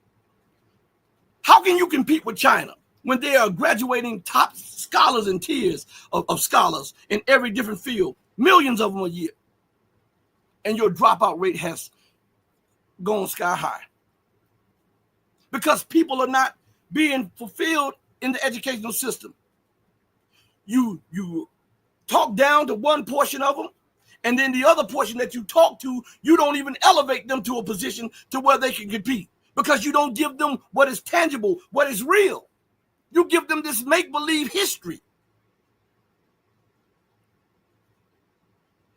B: How can you compete with China when they are graduating top scholars and tiers of scholars in every different field, millions of them a year, and your dropout rate has gone sky high? Because people are not being fulfilled in the educational system. You talk down to one portion of them, and then the other portion that you talk to, you don't even elevate them to a position to where they can compete because you don't give them what is tangible, what is real. You give them this make-believe history.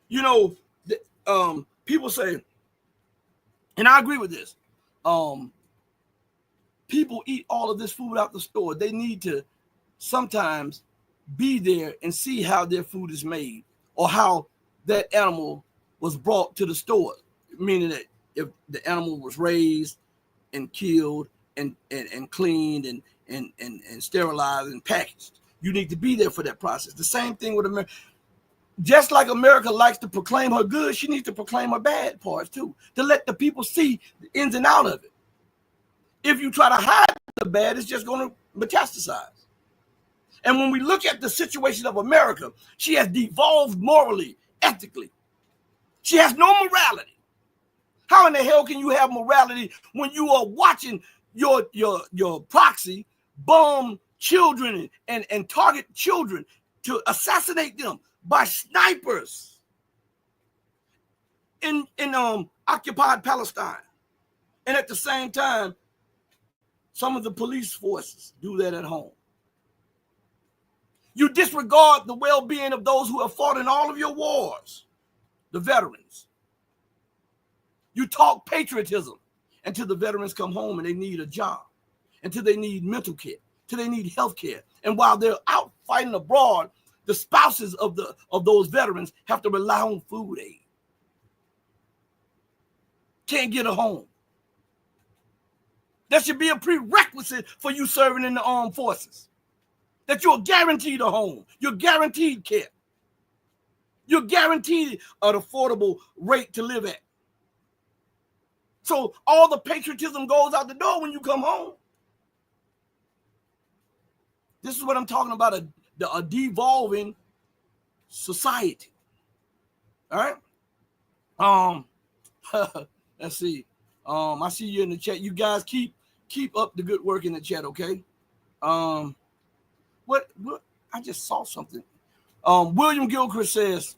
B: You know, people say, and I agree with this, people eat all of this food out the store. They need to sometimes be there and see how their food is made or how that animal was brought to the store, meaning that if the animal was raised and killed and cleaned and sterilized and packaged. You need to be there for that process. The same thing with America. Just like America likes to proclaim her good, she needs to proclaim her bad parts too, to let the people see the ins and out of it. If you try to hide the bad, it's just going to metastasize. And when we look at the situation of America, she has devolved morally, ethically. She has no morality. How in the hell can you have morality when you are watching your proxy bomb children and target children to assassinate them by snipers in occupied Palestine? And at the same time, some of the police forces do that at home. You disregard the well-being of those who have fought in all of your wars, the veterans. You talk patriotism until the veterans come home and they need a job, until they need mental care, until they need health care. And while they're out fighting abroad, the spouses of those veterans have to rely on food aid. Can't get a home. That should be a prerequisite for you serving in the armed forces. That you're guaranteed a home. You're guaranteed care. You're guaranteed an affordable rate to live at. So all the patriotism goes out the door when you come home. This is what I'm talking about, a devolving society. All right? Let's see. I see you in the chat. You guys keep up the good work in the chat, okay? What I just saw something. William Gilchrist says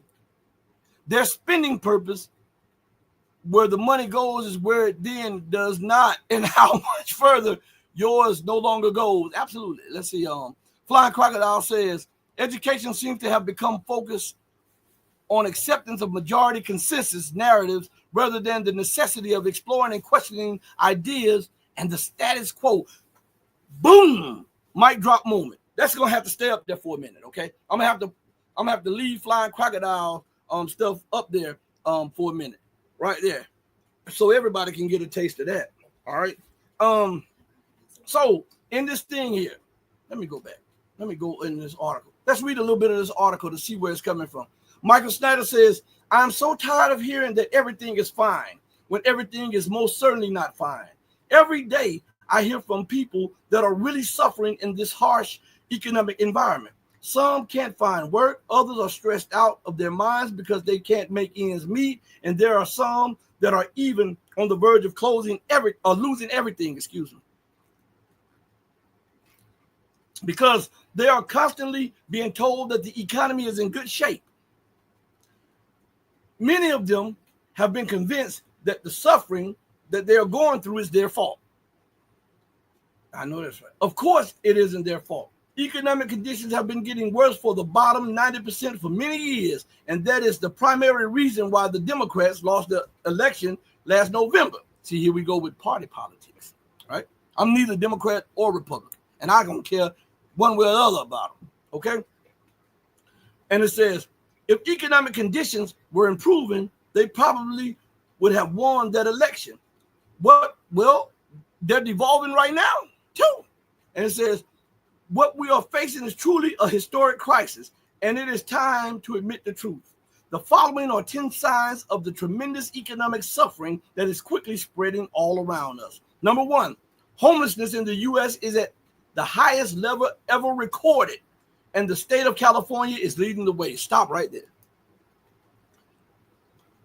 B: their spending purpose, where the money goes is where it then does not, and how much further yours no longer goes. Absolutely. Let's see. Flying Crocodile says education seems to have become focused on acceptance of majority consensus narratives rather than the necessity of exploring and questioning ideas and the status quo. Boom! Mic drop moment. That's gonna have to stay up there for a minute, okay? I'm gonna have to leave Flying Crocodile stuff up there for a minute, right there, so everybody can get a taste of that. All right. So in this thing here, let me go back. Let me go in this article. Let's read a little bit of this article to see where it's coming from. Michael Snyder says, I'm so tired of hearing that everything is fine when everything is most certainly not fine. Every day I hear from people that are really suffering in this harsh economic environment. Some can't find work. Others are stressed out of their minds because they can't make ends meet. And there are some that are even on the verge of losing everything, because they are constantly being told that the economy is in good shape. Many of them have been convinced that the suffering that they are going through is their fault. I know that's right. Of course, it isn't their fault. Economic conditions have been getting worse for the bottom 90% for many years, and that is the primary reason why the Democrats lost the election last November. See, here we go with party politics, right? I'm neither Democrat or Republican, and I don't care one way or the other about them, okay? And it says, if economic conditions were improving, they probably would have won that election. But, well, they're devolving right now, too. And it says, what we are facing is truly a historic crisis, and it is time to admit the truth. The following are 10 signs of the tremendous economic suffering that is quickly spreading all around us. Number one, homelessness in the U.S. is at the highest level ever recorded, and the state of California is leading the way. Stop right there.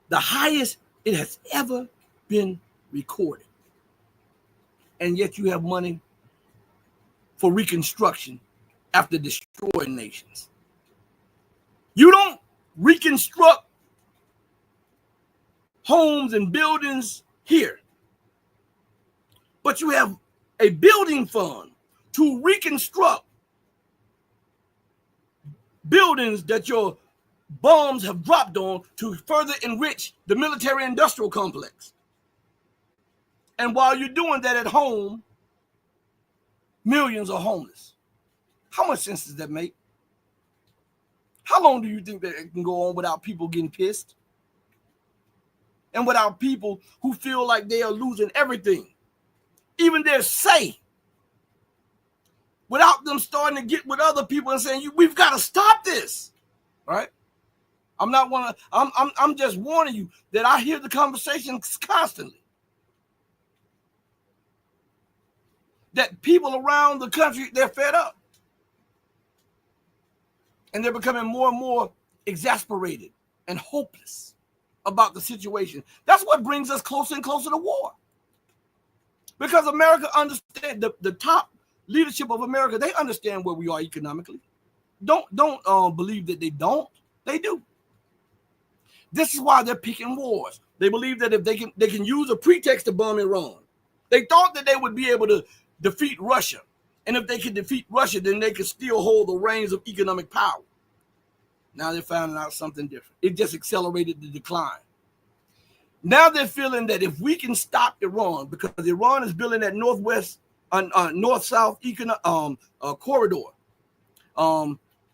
B: The highest it has ever been recorded. And yet you have money for reconstruction after destroying nations. You don't reconstruct homes and buildings here, but you have a building fund to reconstruct buildings that your bombs have dropped on to further enrich the military-industrial complex. And while you're doing that at home, millions are homeless. How much sense does that make? How long do you think that it can go on without people getting pissed? And without people who feel like they are losing everything, even their say, without them starting to get with other people and saying, we've got to stop this, right? I'm just warning you that I hear the conversations constantly. That people around the country, they're fed up. And they're becoming more and more exasperated and hopeless about the situation. That's what brings us closer and closer to war. Because America understands, the top leadership of America, they understand where we are economically. Don't believe that they don't. They do. This is why they're picking wars. They believe that if they can use a pretext to bomb Iran. They thought that they would be able to defeat Russia. And if they could defeat Russia, then they could still hold the reins of economic power. Now they're finding out something different. It just accelerated the decline. Now they're feeling that if we can stop Iran, because Iran is building that north-south corridor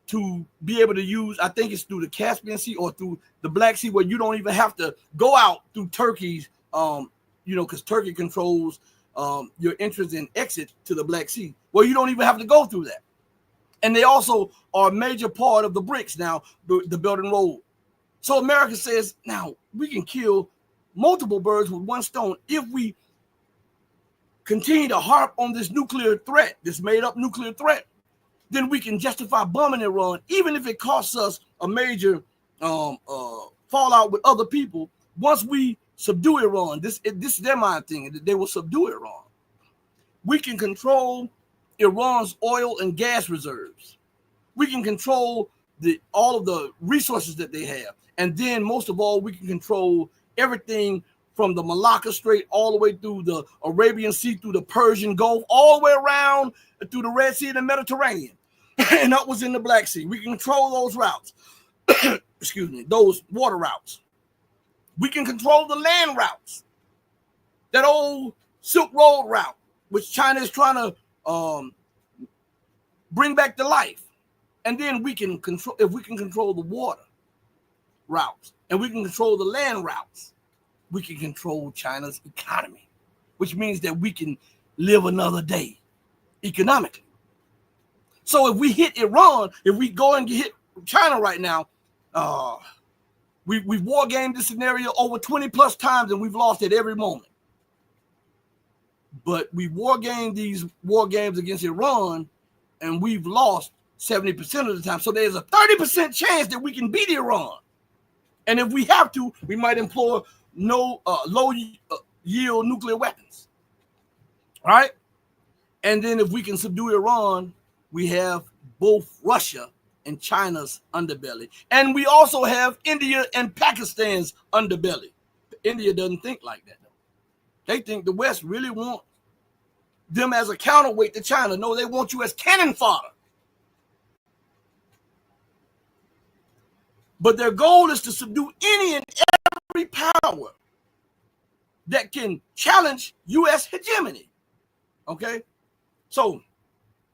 B: to be able to use, I think it's through the Caspian Sea or through the Black Sea, where you don't even have to go out through Turkey's, because Turkey controls your entrance and exit to the Black Sea. Well, you don't even have to go through that. And they also are a major part of the BRICS now, the Belt and Road. So America says, now we can kill multiple birds with one stone if we continue to harp on this nuclear threat, this made-up nuclear threat. Then we can justify bombing Iran, even if it costs us a major fallout with other people. Once we subdue Iran, this is their mind thing, that they will subdue Iran. We can control Iran's oil and gas reserves. We can control all of the resources that they have. And then most of all, we can control everything from the Malacca Strait all the way through the Arabian Sea, through the Persian Gulf, all the way around through the Red Sea and the Mediterranean, and upwards in the Black Sea. We can control those routes. Excuse me, those water routes. We can control the land routes. That old Silk Road route, which China is trying to bring back to life. And then we can control, if we can control the water routes and we can control the land routes, we can control China's economy, which means that we can live another day economically. So if we hit Iran, if we go and hit China right now, we've war gamed this scenario over 20 plus times and we've lost at every moment. But we war gamed these war games against Iran and we've lost 70% of the time. So there's a 30% chance that we can beat Iran. And if we have to, we might employ low yield nuclear weapons. All right. And then if we can subdue Iran, we have both Russia and China's underbelly. And we also have India and Pakistan's underbelly. India doesn't think like that, though. They think the West really wants them as a counterweight to China. No, they want you as cannon fodder. But their goal is to subdue any and every power that can challenge U.S. hegemony. Okay? So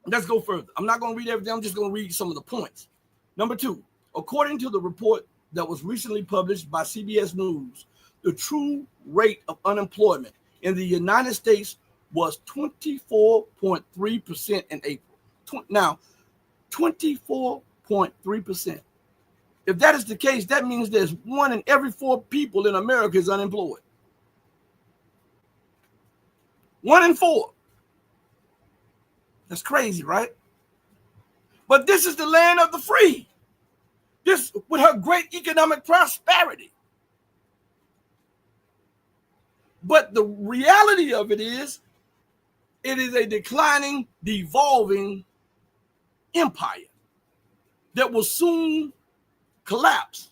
B: let's go further. I'm not going to read everything. I'm just going to read some of the points. Number 2, according to the report that was recently published by CBS News, the true rate of unemployment in the United States was 24.3% in April. Now, 24.3%. If that is the case, that means there's 1 in every 4 people in America is unemployed. 1 in 4. That's crazy, right? But this is the land of the free. This with her great economic prosperity. But the reality of it is a declining, devolving empire that will soon collapse.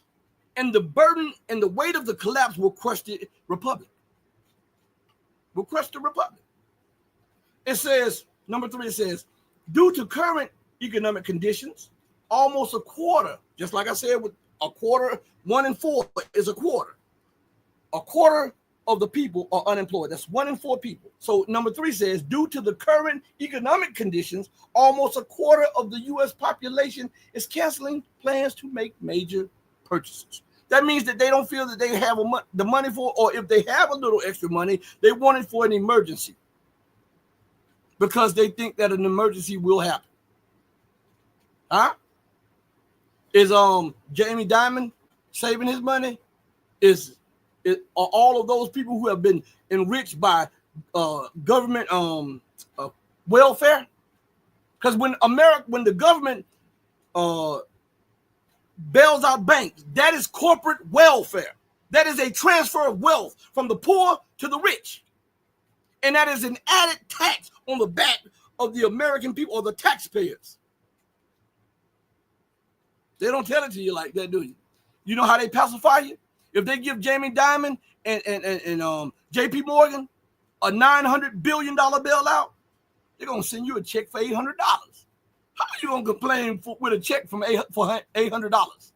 B: And the burden and the weight of the collapse will crush the republic. Will crush the republic. It says, number 3, it says, due to current economic conditions, almost a quarter, just like I said, with a quarter, 1 in 4 is a quarter. A quarter of the people are unemployed. That's 1 in 4 people. So number 3 says, due to the current economic conditions, almost a quarter of the U.S. population is canceling plans to make major purchases. That means that they don't feel that they have the money for, or if they have a little extra money, they want it for an emergency because they think that an emergency will happen. Huh? Is Jamie Dimon saving his money? Are all of those people who have been enriched by government welfare? Because when the government bails out banks, that is corporate welfare. That is a transfer of wealth from the poor to the rich. And that is an added tax on the back of the American people or the taxpayers. They don't tell it to you like that, do you? You know how they pacify you? If they give Jamie Dimon and J.P. Morgan a $900 billion bailout, they're going to send you a check for $800. How are you going to complain with a check for $800?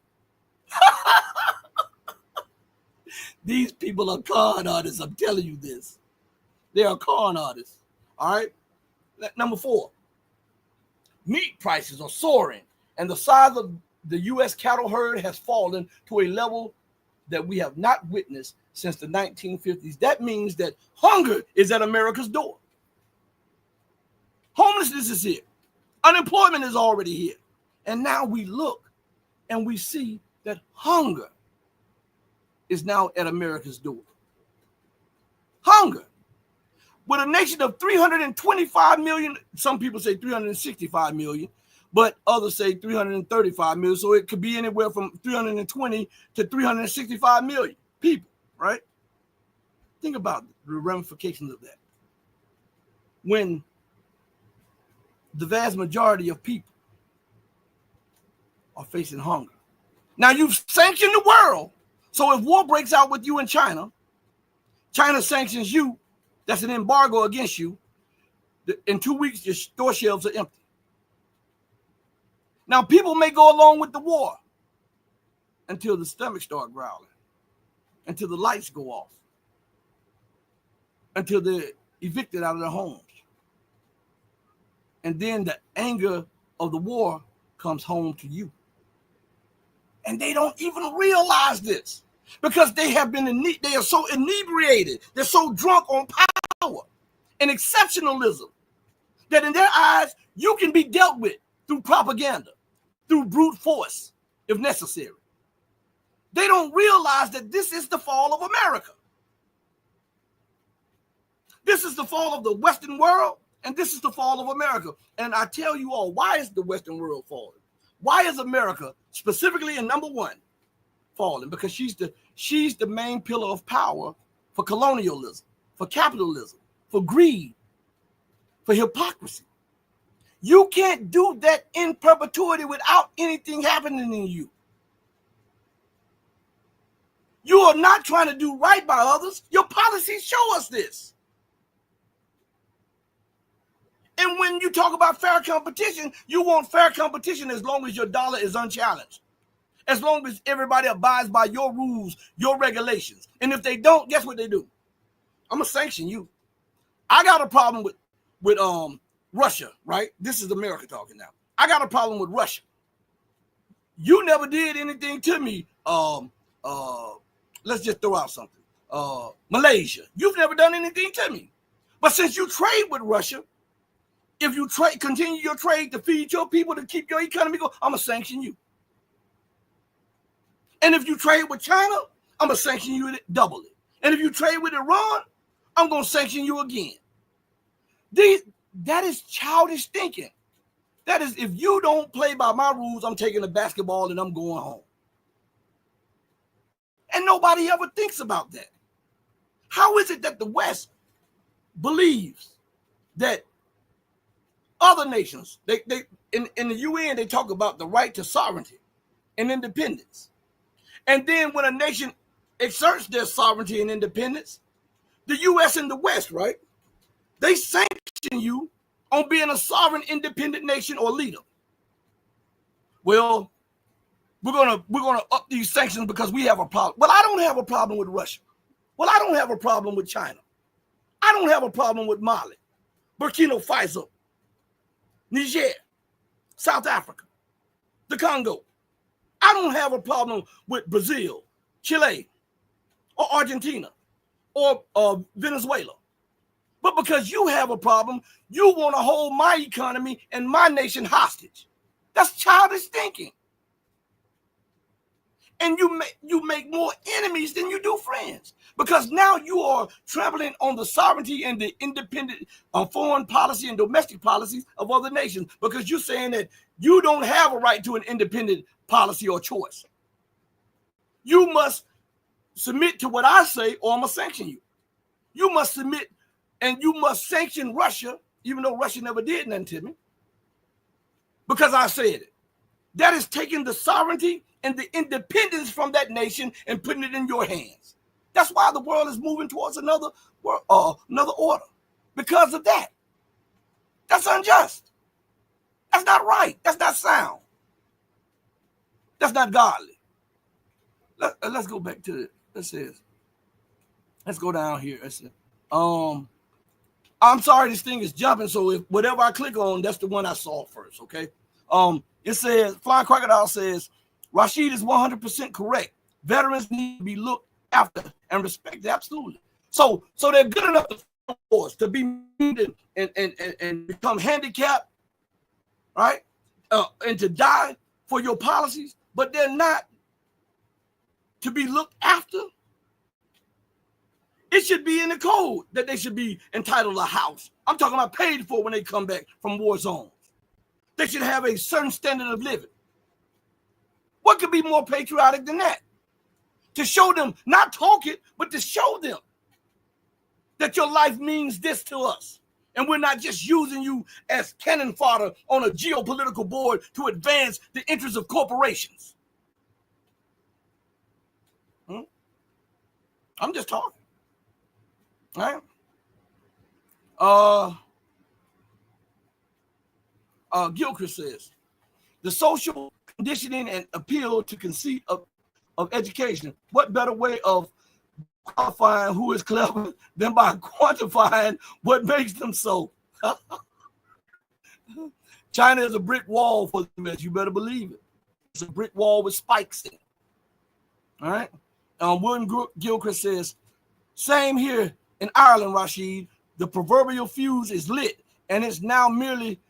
B: These people are con artists. I'm telling you this. They are con artists. All right. Number 4, meat prices are soaring, and the size of the U.S. cattle herd has fallen to a level that we have not witnessed since the 1950s. That means that hunger is at America's door. Homelessness is here. Unemployment is already here. And now we look and we see that hunger is now at America's door. Hunger. With a nation of 325 million, some people say 365 million, but others say 335 million. So it could be anywhere from 320 to 365 million people, right? Think about the ramifications of that. When the vast majority of people are facing hunger. Now you've sanctioned the world. So if war breaks out with you in China, China sanctions you, that's an embargo against you. In 2 weeks, your store shelves are empty. Now, people may go along with the war until the stomach start growling, until the lights go off, until they're evicted out of their homes. And then the anger of the war comes home to you. And they don't even realize this because they have been they are so inebriated. They're so drunk on power and exceptionalism that in their eyes, you can be dealt with through propaganda, through brute force, if necessary. They don't realize that this is the fall of America. This is the fall of the Western world, and this is the fall of America. And I tell you all, why is the Western world falling? Why is America, specifically in number 1, falling? Because she's the main pillar of power for colonialism, for capitalism, for greed, for hypocrisy. You can't do that in perpetuity without anything happening in you. You are not trying to do right by others. Your policies show us this. And when you talk about fair competition, you want fair competition as long as your dollar is unchallenged. As long as everybody abides by your rules, your regulations. And if they don't, guess what they do? I'm going to sanction you. I got a problem with Russia, right? This is America talking now. I got a problem with Russia. You never did anything to me. Let's just throw out something. Malaysia, you've never done anything to me. But since you trade with Russia, if you continue your trade to feed your people, to keep your economy going, I'm going to sanction you. And if you trade with China, I'm going to sanction you double it. And if you trade with Iran, I'm going to sanction you again. That is childish thinking. That is, if you don't play by my rules, I'm taking the basketball and I'm going home. And nobody ever thinks about that. How is it that the West believes that other nations, they in the UN, they talk about the right to sovereignty and independence. And then when a nation exerts their sovereignty and independence, the US and the West, right? They sanction you on being a sovereign, independent nation or leader. Well, we're gonna up these sanctions because we have a problem. Well, I don't have a problem with Russia. Well, I don't have a problem with China. I don't have a problem with Mali, Burkina Faso, Niger, South Africa, the Congo. I don't have a problem with Brazil, Chile, or Argentina, or Venezuela. But because you have a problem, you want to hold my economy and my nation hostage. That's childish thinking. And you make more enemies than you do friends, because now you are trampling on the sovereignty and the independent foreign policy and domestic policies of other nations, because you're saying that you don't have a right to an independent policy or choice. You must submit to what I say, or I'm going to sanction you. You must submit, and you must sanction Russia, even though Russia never did nothing to me, because I said it. That is taking the sovereignty and the independence from that nation and putting it in your hands. That's why the world is moving towards another order, because of that. That's unjust. That's not right. That's not sound. That's not godly. Let's go back to it. Let's go down here. I'm sorry, this thing is jumping, so if whatever I click on, that's the one I saw first, okay? It says, Flying Crocodile says, Rashid is 100% correct. Veterans need to be looked after and respected, absolutely. So they're good enough to be mean and become handicapped, right? And to die for your policies, but they're not to be looked after. It should be in the code that they should be entitled to a house. I'm talking about paid for when they come back from war zones. They should have a certain standard of living. What could be more patriotic than that? To show them, not talk it, but to show them that your life means this to us. And we're not just using you as cannon fodder on a geopolitical board to advance the interests of corporations. I'm just talking. All right. Gilchrist says, the social conditioning and appeal to conceit of education. What better way of qualifying who is clever than by quantifying what makes them so? China is a brick wall for them, as you better believe it. It's a brick wall with spikes in it. All right. William Gilchrist says, same here in Ireland, Rashid. The proverbial fuse is lit, and it's now merely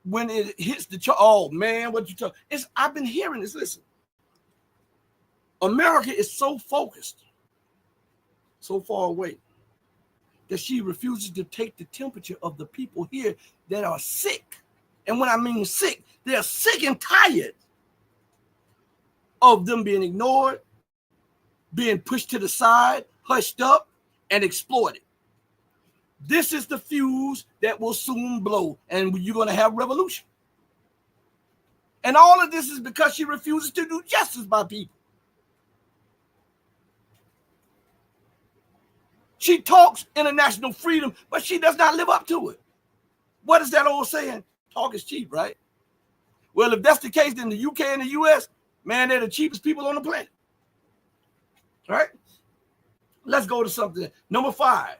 B: when it hits the chart. Oh man, what you talk? I've been hearing this. Listen, America is so focused, so far away, that she refuses to take the temperature of the people here that are sick. And when I mean sick, they're sick and tired of them being ignored, being pushed to the side, hushed up, and exploited. This is the fuse that will soon blow, and you're going to have revolution. And all of this is because she refuses to do justice by people. She talks international freedom, but she does not live up to it. What is that old saying? Talk is cheap, right? Well, if that's the case, then the UK and the US, man, they're the cheapest people on the planet. All right? Let's go to something. Number 5.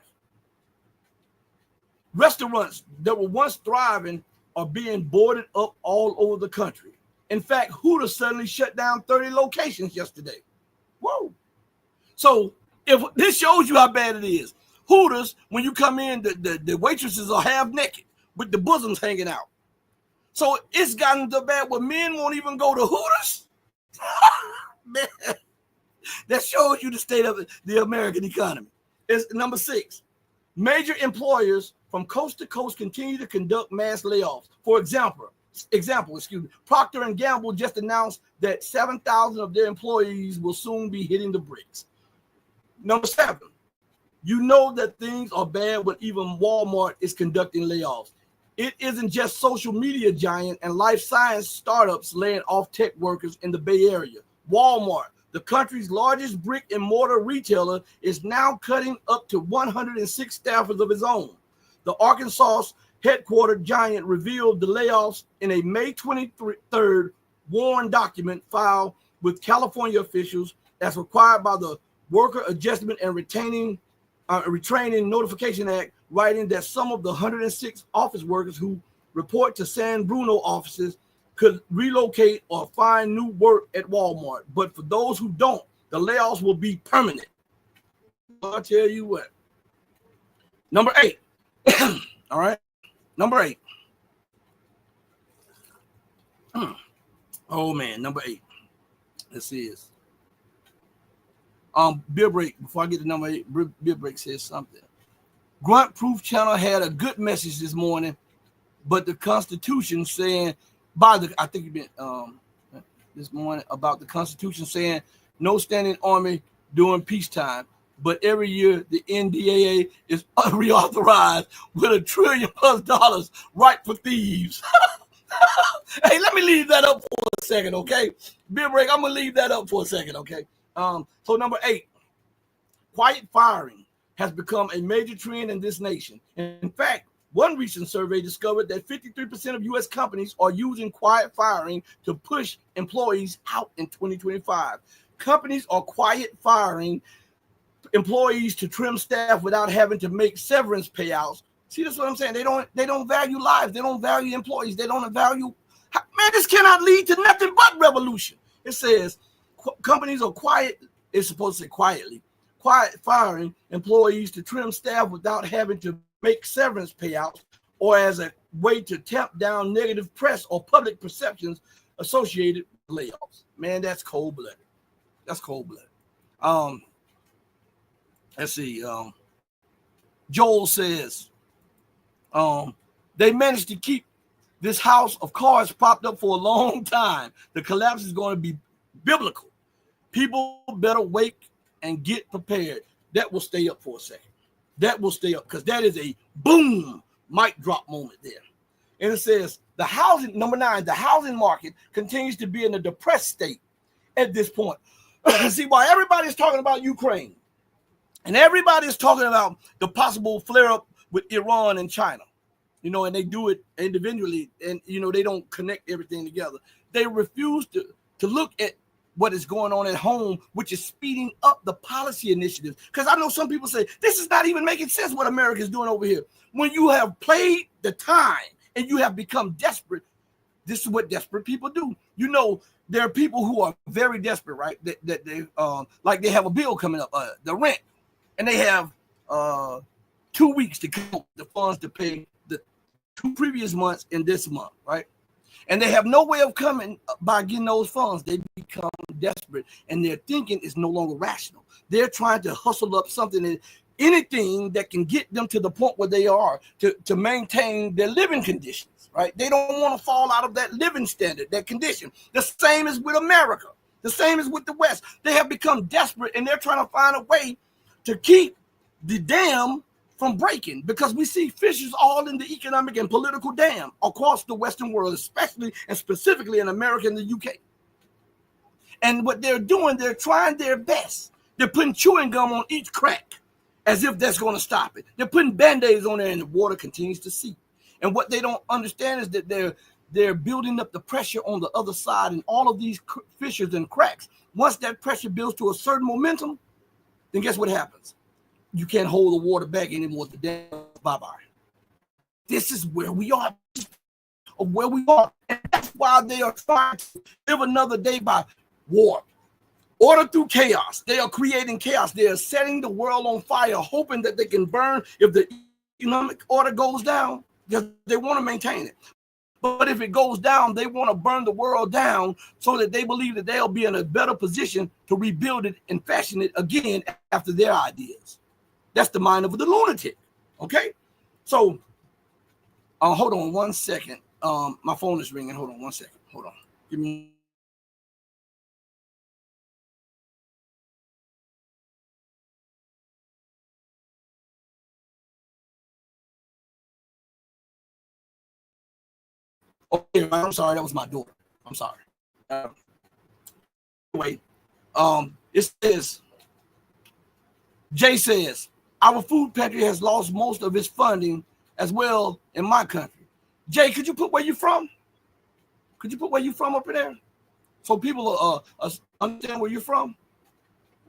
B: Restaurants that were once thriving are being boarded up all over the country. In fact, Hooters suddenly shut down 30 locations yesterday. Whoa. So if this shows you how bad it is. Hooters, when you come in, the waitresses are half naked with the bosoms hanging out. So it's gotten so bad where men won't even go to Hooters. Man, that shows you the state of the American economy. It's number 6. Major employers from coast to coast continue to conduct mass layoffs. For example, Procter & Gamble just announced that 7,000 of their employees will soon be hitting the bricks. Number 7, you know that things are bad when even Walmart is conducting layoffs. It isn't just social media giant and life science startups laying off tech workers in the Bay Area. Walmart, the country's largest brick and mortar retailer, is now cutting up to 106 staffers of its own. The Arkansas headquartered giant revealed the layoffs in a May 23rd WARN document filed with California officials as required by the Worker Adjustment and Retraining Notification Act, writing that some of the 106 office workers who report to San Bruno offices could relocate or find new work at Walmart. But for those who don't, the layoffs will be permanent. I'll tell you what. Number 8. All right. Number 8. Oh man, number 8. This is Beer Break. Before I get to number 8, Beer Break says something. Grunt Proof Channel had a good message this morning, but the Constitution saying I think you've been this morning about the Constitution saying no standing army during peacetime. But every year the NDAA is reauthorized with $1 trillion right for thieves. Hey, let me leave that up for a second, okay? Beer Break, I'm gonna leave that up for a second, okay? So number 8, quiet firing has become a major trend in this nation. In fact, one recent survey discovered that 53% of U.S. companies are using quiet firing to push employees out in 2025. Companies are quiet firing employees to trim staff without having to make severance payouts. See, that's what I'm saying. They don't value lives. They don't value employees. They don't value. Man, this cannot lead to nothing but revolution. It says companies are quiet. It's supposed to say quiet firing employees to trim staff without having to make severance payouts, or as a way to tamp down negative press or public perceptions associated with layoffs. Man, that's cold-blooded. That's cold-blooded. Let's see. Joel says they managed to keep this house of cards propped up for a long time. The collapse is going to be biblical. People better wake and get prepared. That will stay up for a second. That will stay up because that is a boom mic drop moment there. And it says the housing, number 9, the housing market continues to be in a depressed state at this point. See, while everybody's talking about Ukraine and everybody's talking about the possible flare up with Iran and China, you know, and they do it individually and, you know, they don't connect everything together. They refuse to look at what is going on at home, which is speeding up the policy initiatives. Because I know some people say, this is not even making sense what America is doing over here. When you have played the time and you have become desperate, this is what desperate people do. You know, there are people who are very desperate, right? That they like they have a bill coming up, the rent, and they have 2 weeks to count the funds to pay the 2 previous months in this month, right? And they have no way of coming by getting those funds. They become desperate, and their thinking is no longer rational. They're trying to hustle up something, anything that can get them to the point where they are to maintain their living conditions, right? They don't want to fall out of that living standard, that condition. The same is with America. The same is with the West. They have become desperate, and they're trying to find a way to keep the dam from breaking, because we see fissures all in the economic and political dam across the Western world, especially and specifically in America and the UK. And what they're doing, they're trying their best. They're putting chewing gum on each crack as if that's going to stop it. They're putting Band-Aids on there and the water continues to seep. And what they don't understand is that they're building up the pressure on the other side, and all of these fissures and cracks. Once that pressure builds to a certain momentum, then guess what happens? You can't hold the water back anymore. The dam, bye-bye. This is where we are. Where we are. And that's why they are trying to live another day by war. Order through chaos. They are creating chaos. They are setting the world on fire, hoping that they can burn if the economic order goes down, because they want to maintain it. But if it goes down, they want to burn the world down so that they believe that they'll be in a better position to rebuild it and fashion it again after their ideas. That's the mind of the lunatic. Okay? So, hold on 1 second. My phone is ringing. Hold on 1 second. Hold on. Give me. Okay, I'm sorry. That was my daughter. I'm sorry. Anyway, it says, Jay says, our food pantry has lost most of its funding as well in my country. Jay, could you put where you're from? Could you put where you're from up in there? So people understand where you're from?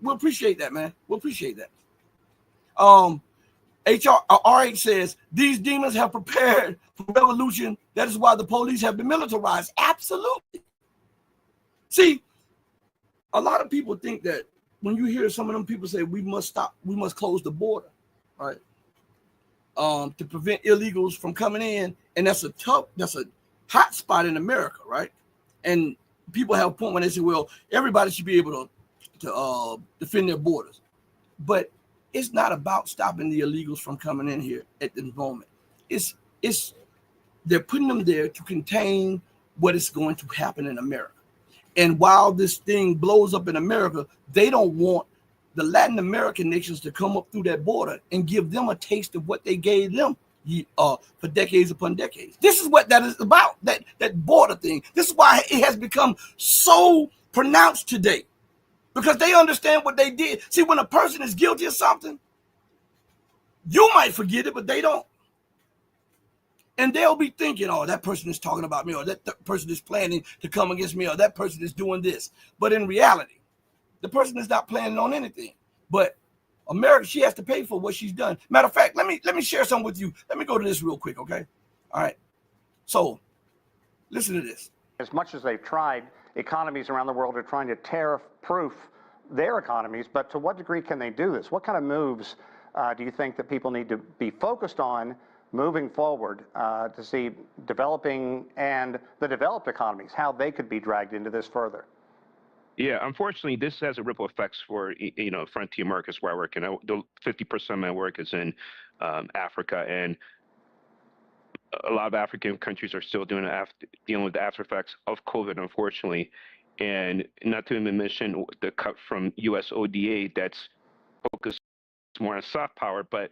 B: we'll appreciate that, man. We'll appreciate that. RH says these demons have prepared for revolution. That is why the police have been militarized. Absolutely. See, a lot of people think that when you hear some of them people say we must stop, we must close the border, right? To prevent illegals from coming in, and that's a hot spot in America, right? And people have a point when they say, well, everybody should be able to defend their borders, but it's not about stopping the illegals from coming in here at the moment. It's they're putting them there to contain what is going to happen in America. And while this thing blows up in America, they don't want the Latin American nations to come up through that border and give them a taste of what they gave them for decades upon decades. This is what that is about, that border thing. This is why it has become so pronounced today, because they understand what they did. See, when a person is guilty of something, you might forget it, but they don't. And they'll be thinking, oh, that person is talking about me, or that person is planning to come against me, or that person is doing this. But in reality, the person is not planning on anything. But America, she has to pay for what she's done. Matter of fact, let me share something with you. Let me go to this real quick, okay? All right. So listen to this.
C: As much as they've tried, economies around the world are trying to tariff-proof their economies, but to what degree can they do this? What kind of moves do you think that people need to be focused on moving forward to see developing and the developed economies, how they could be dragged into this further?
D: Yeah, unfortunately, this has a ripple effects for frontier markets where I work, and 50% of my work is in Africa, and a lot of African countries are still dealing with the after effects of COVID, unfortunately, and not to even mention the cut from U.S. ODA that's focused more on soft power, but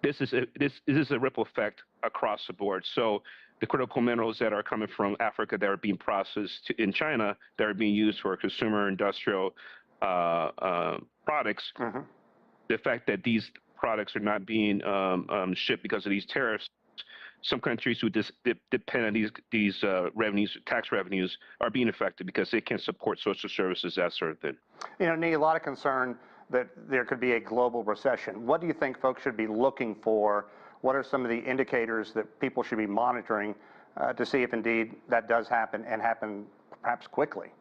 D: this is a ripple effect across the board. So the critical minerals that are coming from Africa that are being processed in China that are being used for consumer industrial products, the fact that these products are not being shipped because of these tariffs, some countries who depend on these revenues, tax revenues, are being affected because they can't support social services, that sort of thing.
C: You know, Nee, a lot of concern that there could be a global recession. What do you think folks should be looking for? What are some of the indicators that people should be monitoring to see if indeed that does happen and happen perhaps quickly?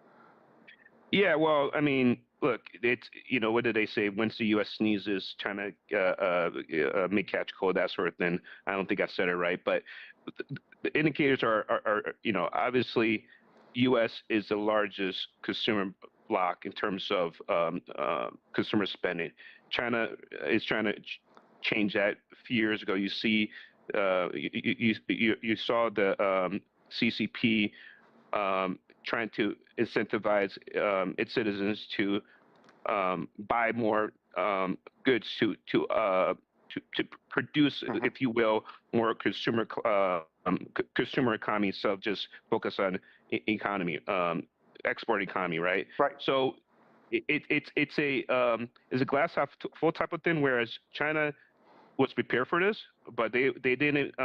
D: Yeah, well, I mean, look, it's, what do they say? Once the U.S. sneezes, China may catch cold, that sort of thing. I don't think I said it right, but the indicators are obviously U.S. is the largest consumer block in terms of consumer spending. China is trying to change that. A few years ago, you see, you saw the CCP trying to incentivize its citizens to buy more goods to produce, if you will, more consumer economy instead of just focus on economy, export economy, right?
C: Right.
D: So it's a glass half full type of thing. Whereas China was prepared for this, but they didn't.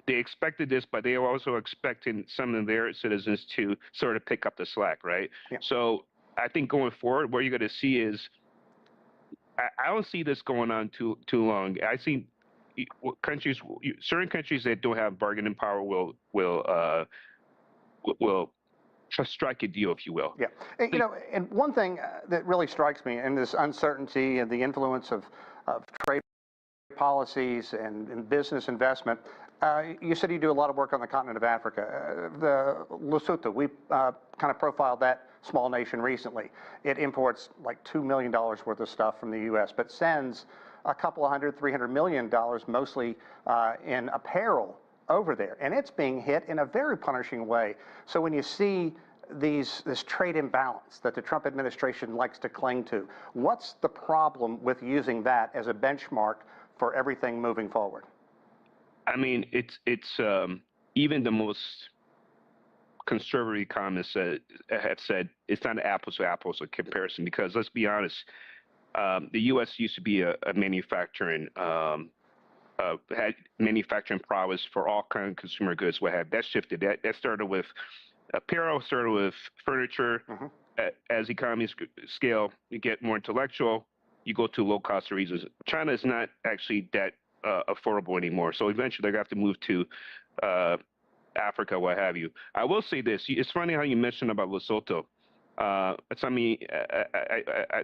D: They expected this, but they were also expecting some of their citizens to sort of pick up the slack, right?
C: Yeah.
D: So I think going forward, what you're going to see is, I don't see this going on too long. I see certain countries that don't have bargaining power will strike a deal, if you will.
C: Yeah. And one thing that really strikes me in this uncertainty and the influence of trade policies and business investment, you said you do a lot of work on the continent of Africa. The Lesotho, we kind of profiled that small nation recently. It imports like $2 million worth of stuff from the U.S., but sends a couple of $300 million, mostly in apparel over there. And it's being hit in a very punishing way. So when you see this trade imbalance that the Trump administration likes to cling to, what's the problem with using that as a benchmark for everything moving forward?
D: I mean, it's even the most conservative economists have said it's not an apples to apples comparison, because let's be honest, the U.S. used to be a manufacturing had manufacturing prowess for all kinds of consumer goods. That shifted. That started with apparel, started with furniture, as economies scale, you get more intellectual, you go to low cost regions. China is not actually that affordable anymore. So eventually they're going to have to move to Africa, what have you. I will say this. It's funny how you mentioned about Lesotho.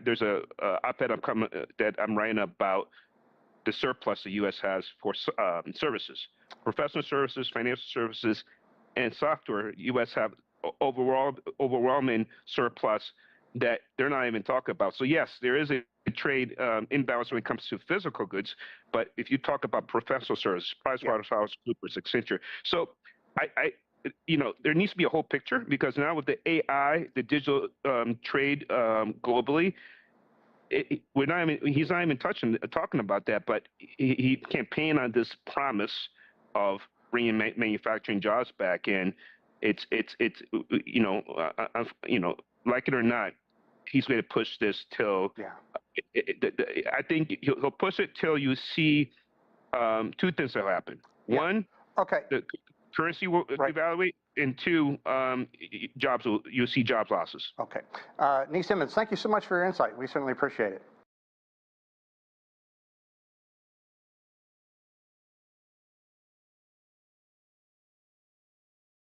D: There's a op-ed that I'm writing about the surplus the U.S. has for services, professional services, financial services, and software. U.S. have overwhelming surplus that they're not even talking about. So yes, there is a trade imbalance when it comes to physical goods, but if you talk about professional services, PricewaterhouseCoopers, Accenture, so there needs to be a whole picture, because now with the AI, the digital trade globally, he's not even talking about that, but he campaigned on this promise of bringing manufacturing jobs back, and it's like it or not, he's going to push this till. I think he'll push it till you see two things will happen.
C: Yeah.
D: One,
C: okay,
D: the currency will devaluate, and two, you'll see job losses.
C: okay. Nee Simmons, thank you so much for your insight. We certainly appreciate it.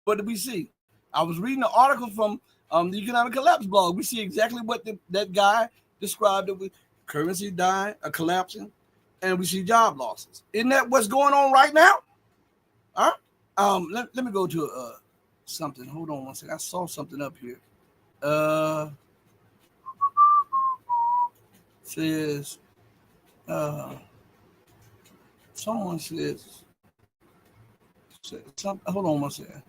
B: What did we see? I was reading an article from the Economic Collapse blog. We see exactly what that guy described it with: currency dying, collapsing, and we see job losses. Isn't that what's going on right now? All right. Let me go to something. Hold on one second. I saw something up here. Says someone says hold on one second.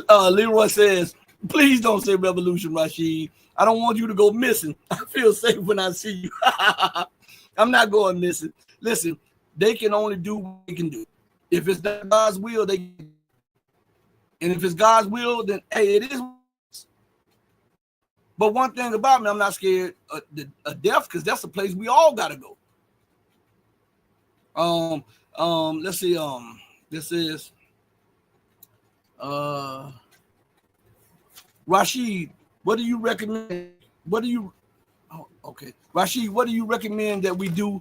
B: Leroy says, please don't say revolution, Rashid. I don't want you to go missing. I feel safe when I see you. I'm not going missing. Listen, they can only do what they can do. If it's not God's will, and if it's God's will, then hey, it is. But one thing about me, I'm not scared of death, because that's a place we all got to go. Let's see. This is Rashid. What do you recommend? Rashid, what do you recommend that we do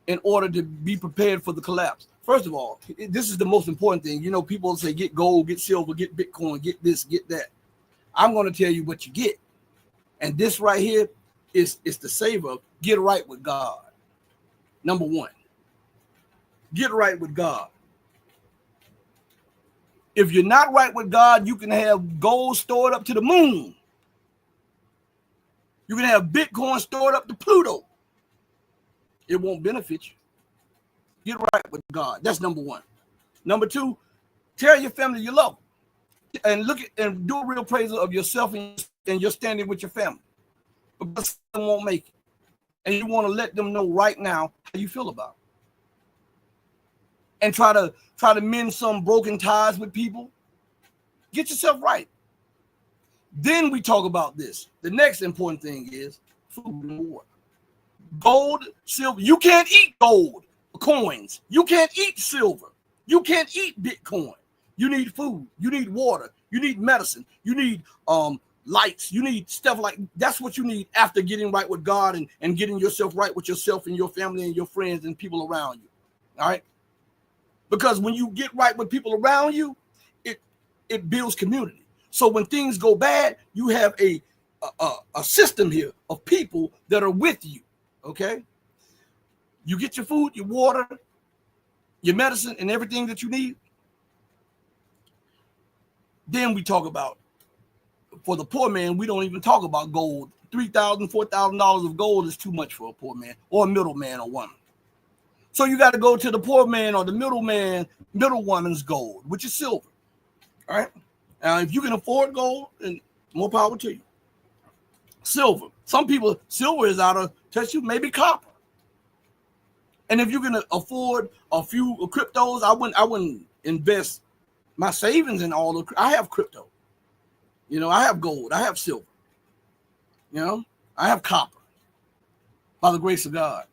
B: in order to be prepared for the collapse? First of all, this is the most important thing. People say get gold, get silver, get Bitcoin, get this, get that. I'm going to tell you what you get. And this right here is the savor. Get right with God. Number one, get right with God. If you're not right with God, you can have gold stored up to the moon. You can have Bitcoin stored up to Pluto. It won't benefit you. Get right with God. That's number one. Number two, tell your family you love them. And look at and do a real appraisal of yourself and your standing with your family. Because they won't make it. And you want to let them know right now how you feel about it. And try to mend some broken ties with people. Get yourself right. Then we talk about this. The next important thing is food and water. Gold, silver. You can't eat gold coins. You can't eat silver. You can't eat Bitcoin. You need food. You need water. You need medicine. You need lights. You need stuff like that's what you need after getting right with God and getting yourself right with yourself and your family and your friends and people around you. All right. Because when you get right with people around you, it builds community. So when things go bad, you have a system here of people that are with you. Okay. You get your food, your water, your medicine, and everything that you need. Then we talk about, for the poor man, we don't even talk about gold. $3,000, $4,000 of gold is too much for a poor man or a middleman or woman. So you got to go to the poor man or the middle woman's gold, which is silver. All right. Now, if you can afford gold, then more power to you. Silver. Some people, silver is out of touch. You maybe copper. And if you can afford a few cryptos, I wouldn't invest my savings in all of. I have crypto. I have gold. I have silver. I have copper. By the grace of God.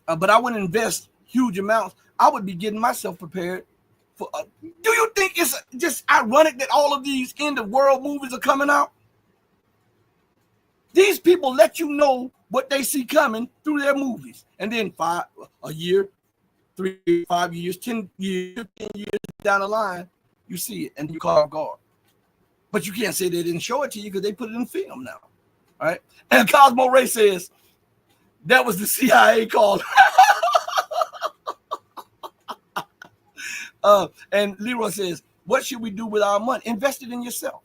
B: But I wouldn't invest huge amounts. I would be getting myself prepared for. Do you think it's just ironic that all of these end of world movies are coming out? These people let you know what they see coming through their movies. And then a year, 3, 5 years, 10 years, 15 years down the line, you see it and you call guard. But you can't say they didn't show it to you because they put it in film now. All right. And Cosmo Ray says that was the CIA call. And Leroy says, what should we do with our money? Invest it in yourself.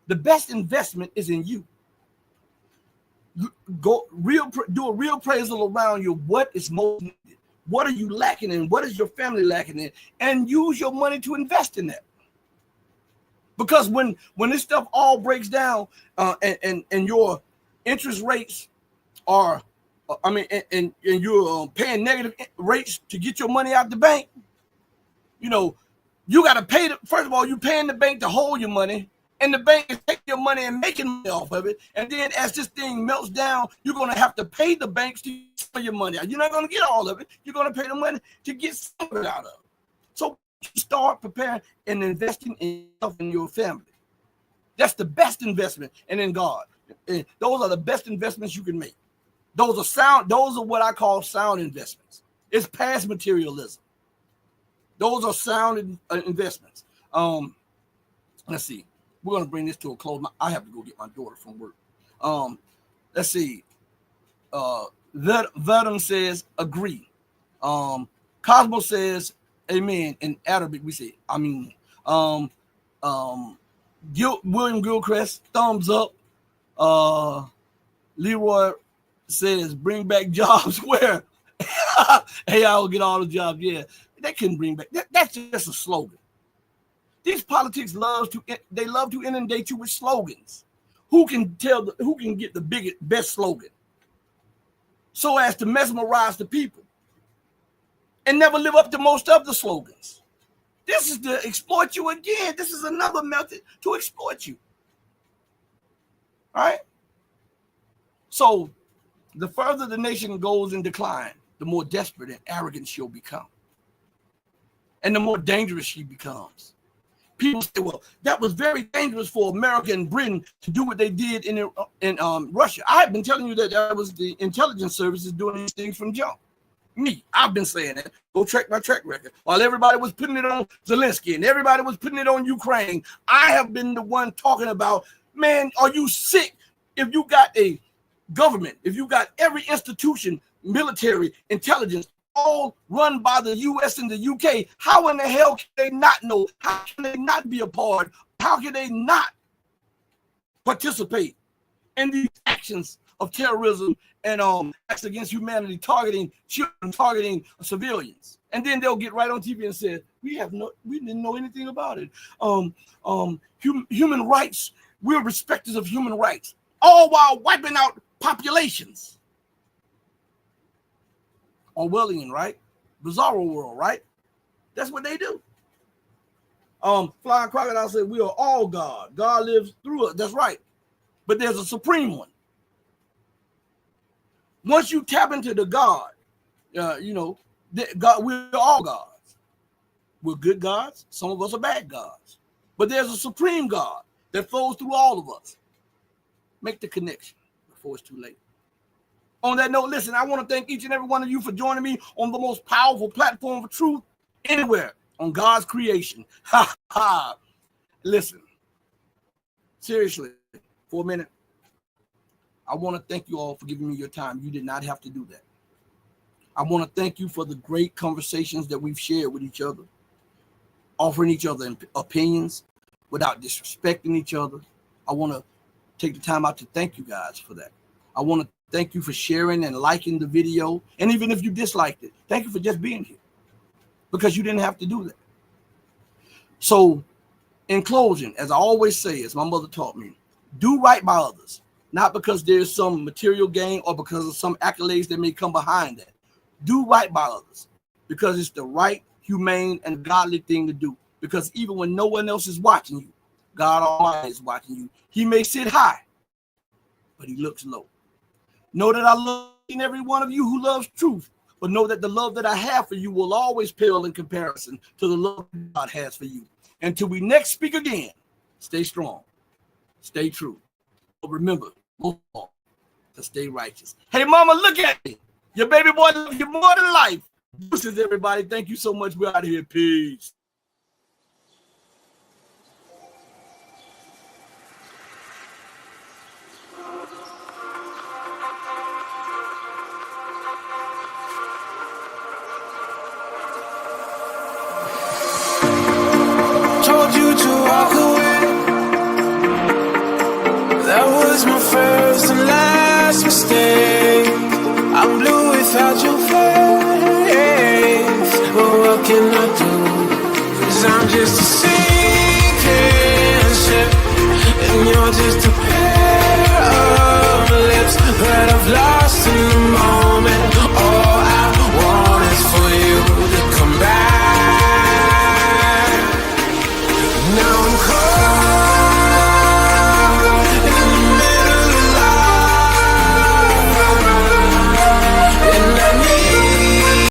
B: The best investment is in you. Do a real appraisal around you. What is most needed? What are you lacking in? What is your family lacking in? And use your money to invest in that. Because when this stuff all breaks down, and your interest rates are, and you're paying negative rates to get your money out the bank, you know, you got to pay. First of all, you're paying the bank to hold your money, and the bank is taking your money and making money off of it. And then as this thing melts down, you're going to have to pay the banks to get your money out. You're not going to get all of it. You're going to pay the money to get some of it out of it. So start preparing and investing in yourself and your family. That's the best investment. And in God. And those are the best investments you can make. Those are sound. Those are what I call sound investments. It's past materialism. Those are sound investments. Let's see. We're going to bring this to a close. I have to go get my daughter from work. Let's see. Vedum says, agree. Cosmo says, amen. In Arabic, we say, I mean. William Gilchrist, thumbs up. Leroy says, bring back jobs where? Hey, I'll get all the jobs. Yeah, they couldn't bring back. That's just a slogan. These politics love to inundate you with slogans. Who can get the best slogan so as to mesmerize the people and never live up to most of the slogans? This is to exploit you again. This is another method to exploit you. All right. So the further the nation goes in decline, the more desperate and arrogant she'll become, and the more dangerous she becomes. People say, well, that was very dangerous for America and Britain to do what they did in Russia. I've been telling you that was the intelligence services doing these things from jump. I've been saying that. Go check my track record. While everybody was putting it on Zelensky and everybody was putting it on Ukraine, I have been the one talking about, man, are you sick? If you got a government, if you got every institution, military, intelligence, all run by the U.S. and the U.K., how in the hell can they not know? How can they not be a part? How can they not participate in these actions of terrorism and acts against humanity, targeting children, targeting civilians? And then they'll get right on TV and say, we didn't know anything about it. Human rights, we're respecters of human rights, all while wiping out populations. Orwellian, right? Bizarro world, right? That's what they do. Flying Crocodile said, we are all God. God lives through us. That's right. But there's a supreme one. Once you tap into the God, God, we're all gods. We're good gods. Some of us are bad gods. But there's a supreme God that flows through all of us. Make the connection before it's too late. On that note, listen, I want to thank each and every one of you for joining me on the most powerful platform of truth anywhere on God's creation. Ha ha. Listen, seriously, for a minute, I want to thank you all for giving me your time. You did not have to do that. I want to thank you for the great conversations that we've shared with each other, offering each other opinions without disrespecting each other. I want to take the time out to thank you guys for that. I want to thank you for sharing and liking the video. And even if you disliked it, thank you for just being here, because you didn't have to do that. So in closing, as I always say, as my mother taught me, do right by others, not because there's some material gain or because of some accolades that may come behind that. Do right by others because it's the right, humane, and godly thing to do. Because even when no one else is watching you, God Almighty is watching you. He may sit high, but he looks low. Know that I love each and every one of you who loves truth, but know that the love that I have for you will always pale in comparison to the love God has for you. Until we next speak again, stay strong, stay true. But remember, most of all, to stay righteous. Hey, mama, look at me. Your baby boy loves you more than life. Deuces, everybody. Thank you so much. We're out of here. Peace.
A: Told you to walk away. That was my first and last mistake.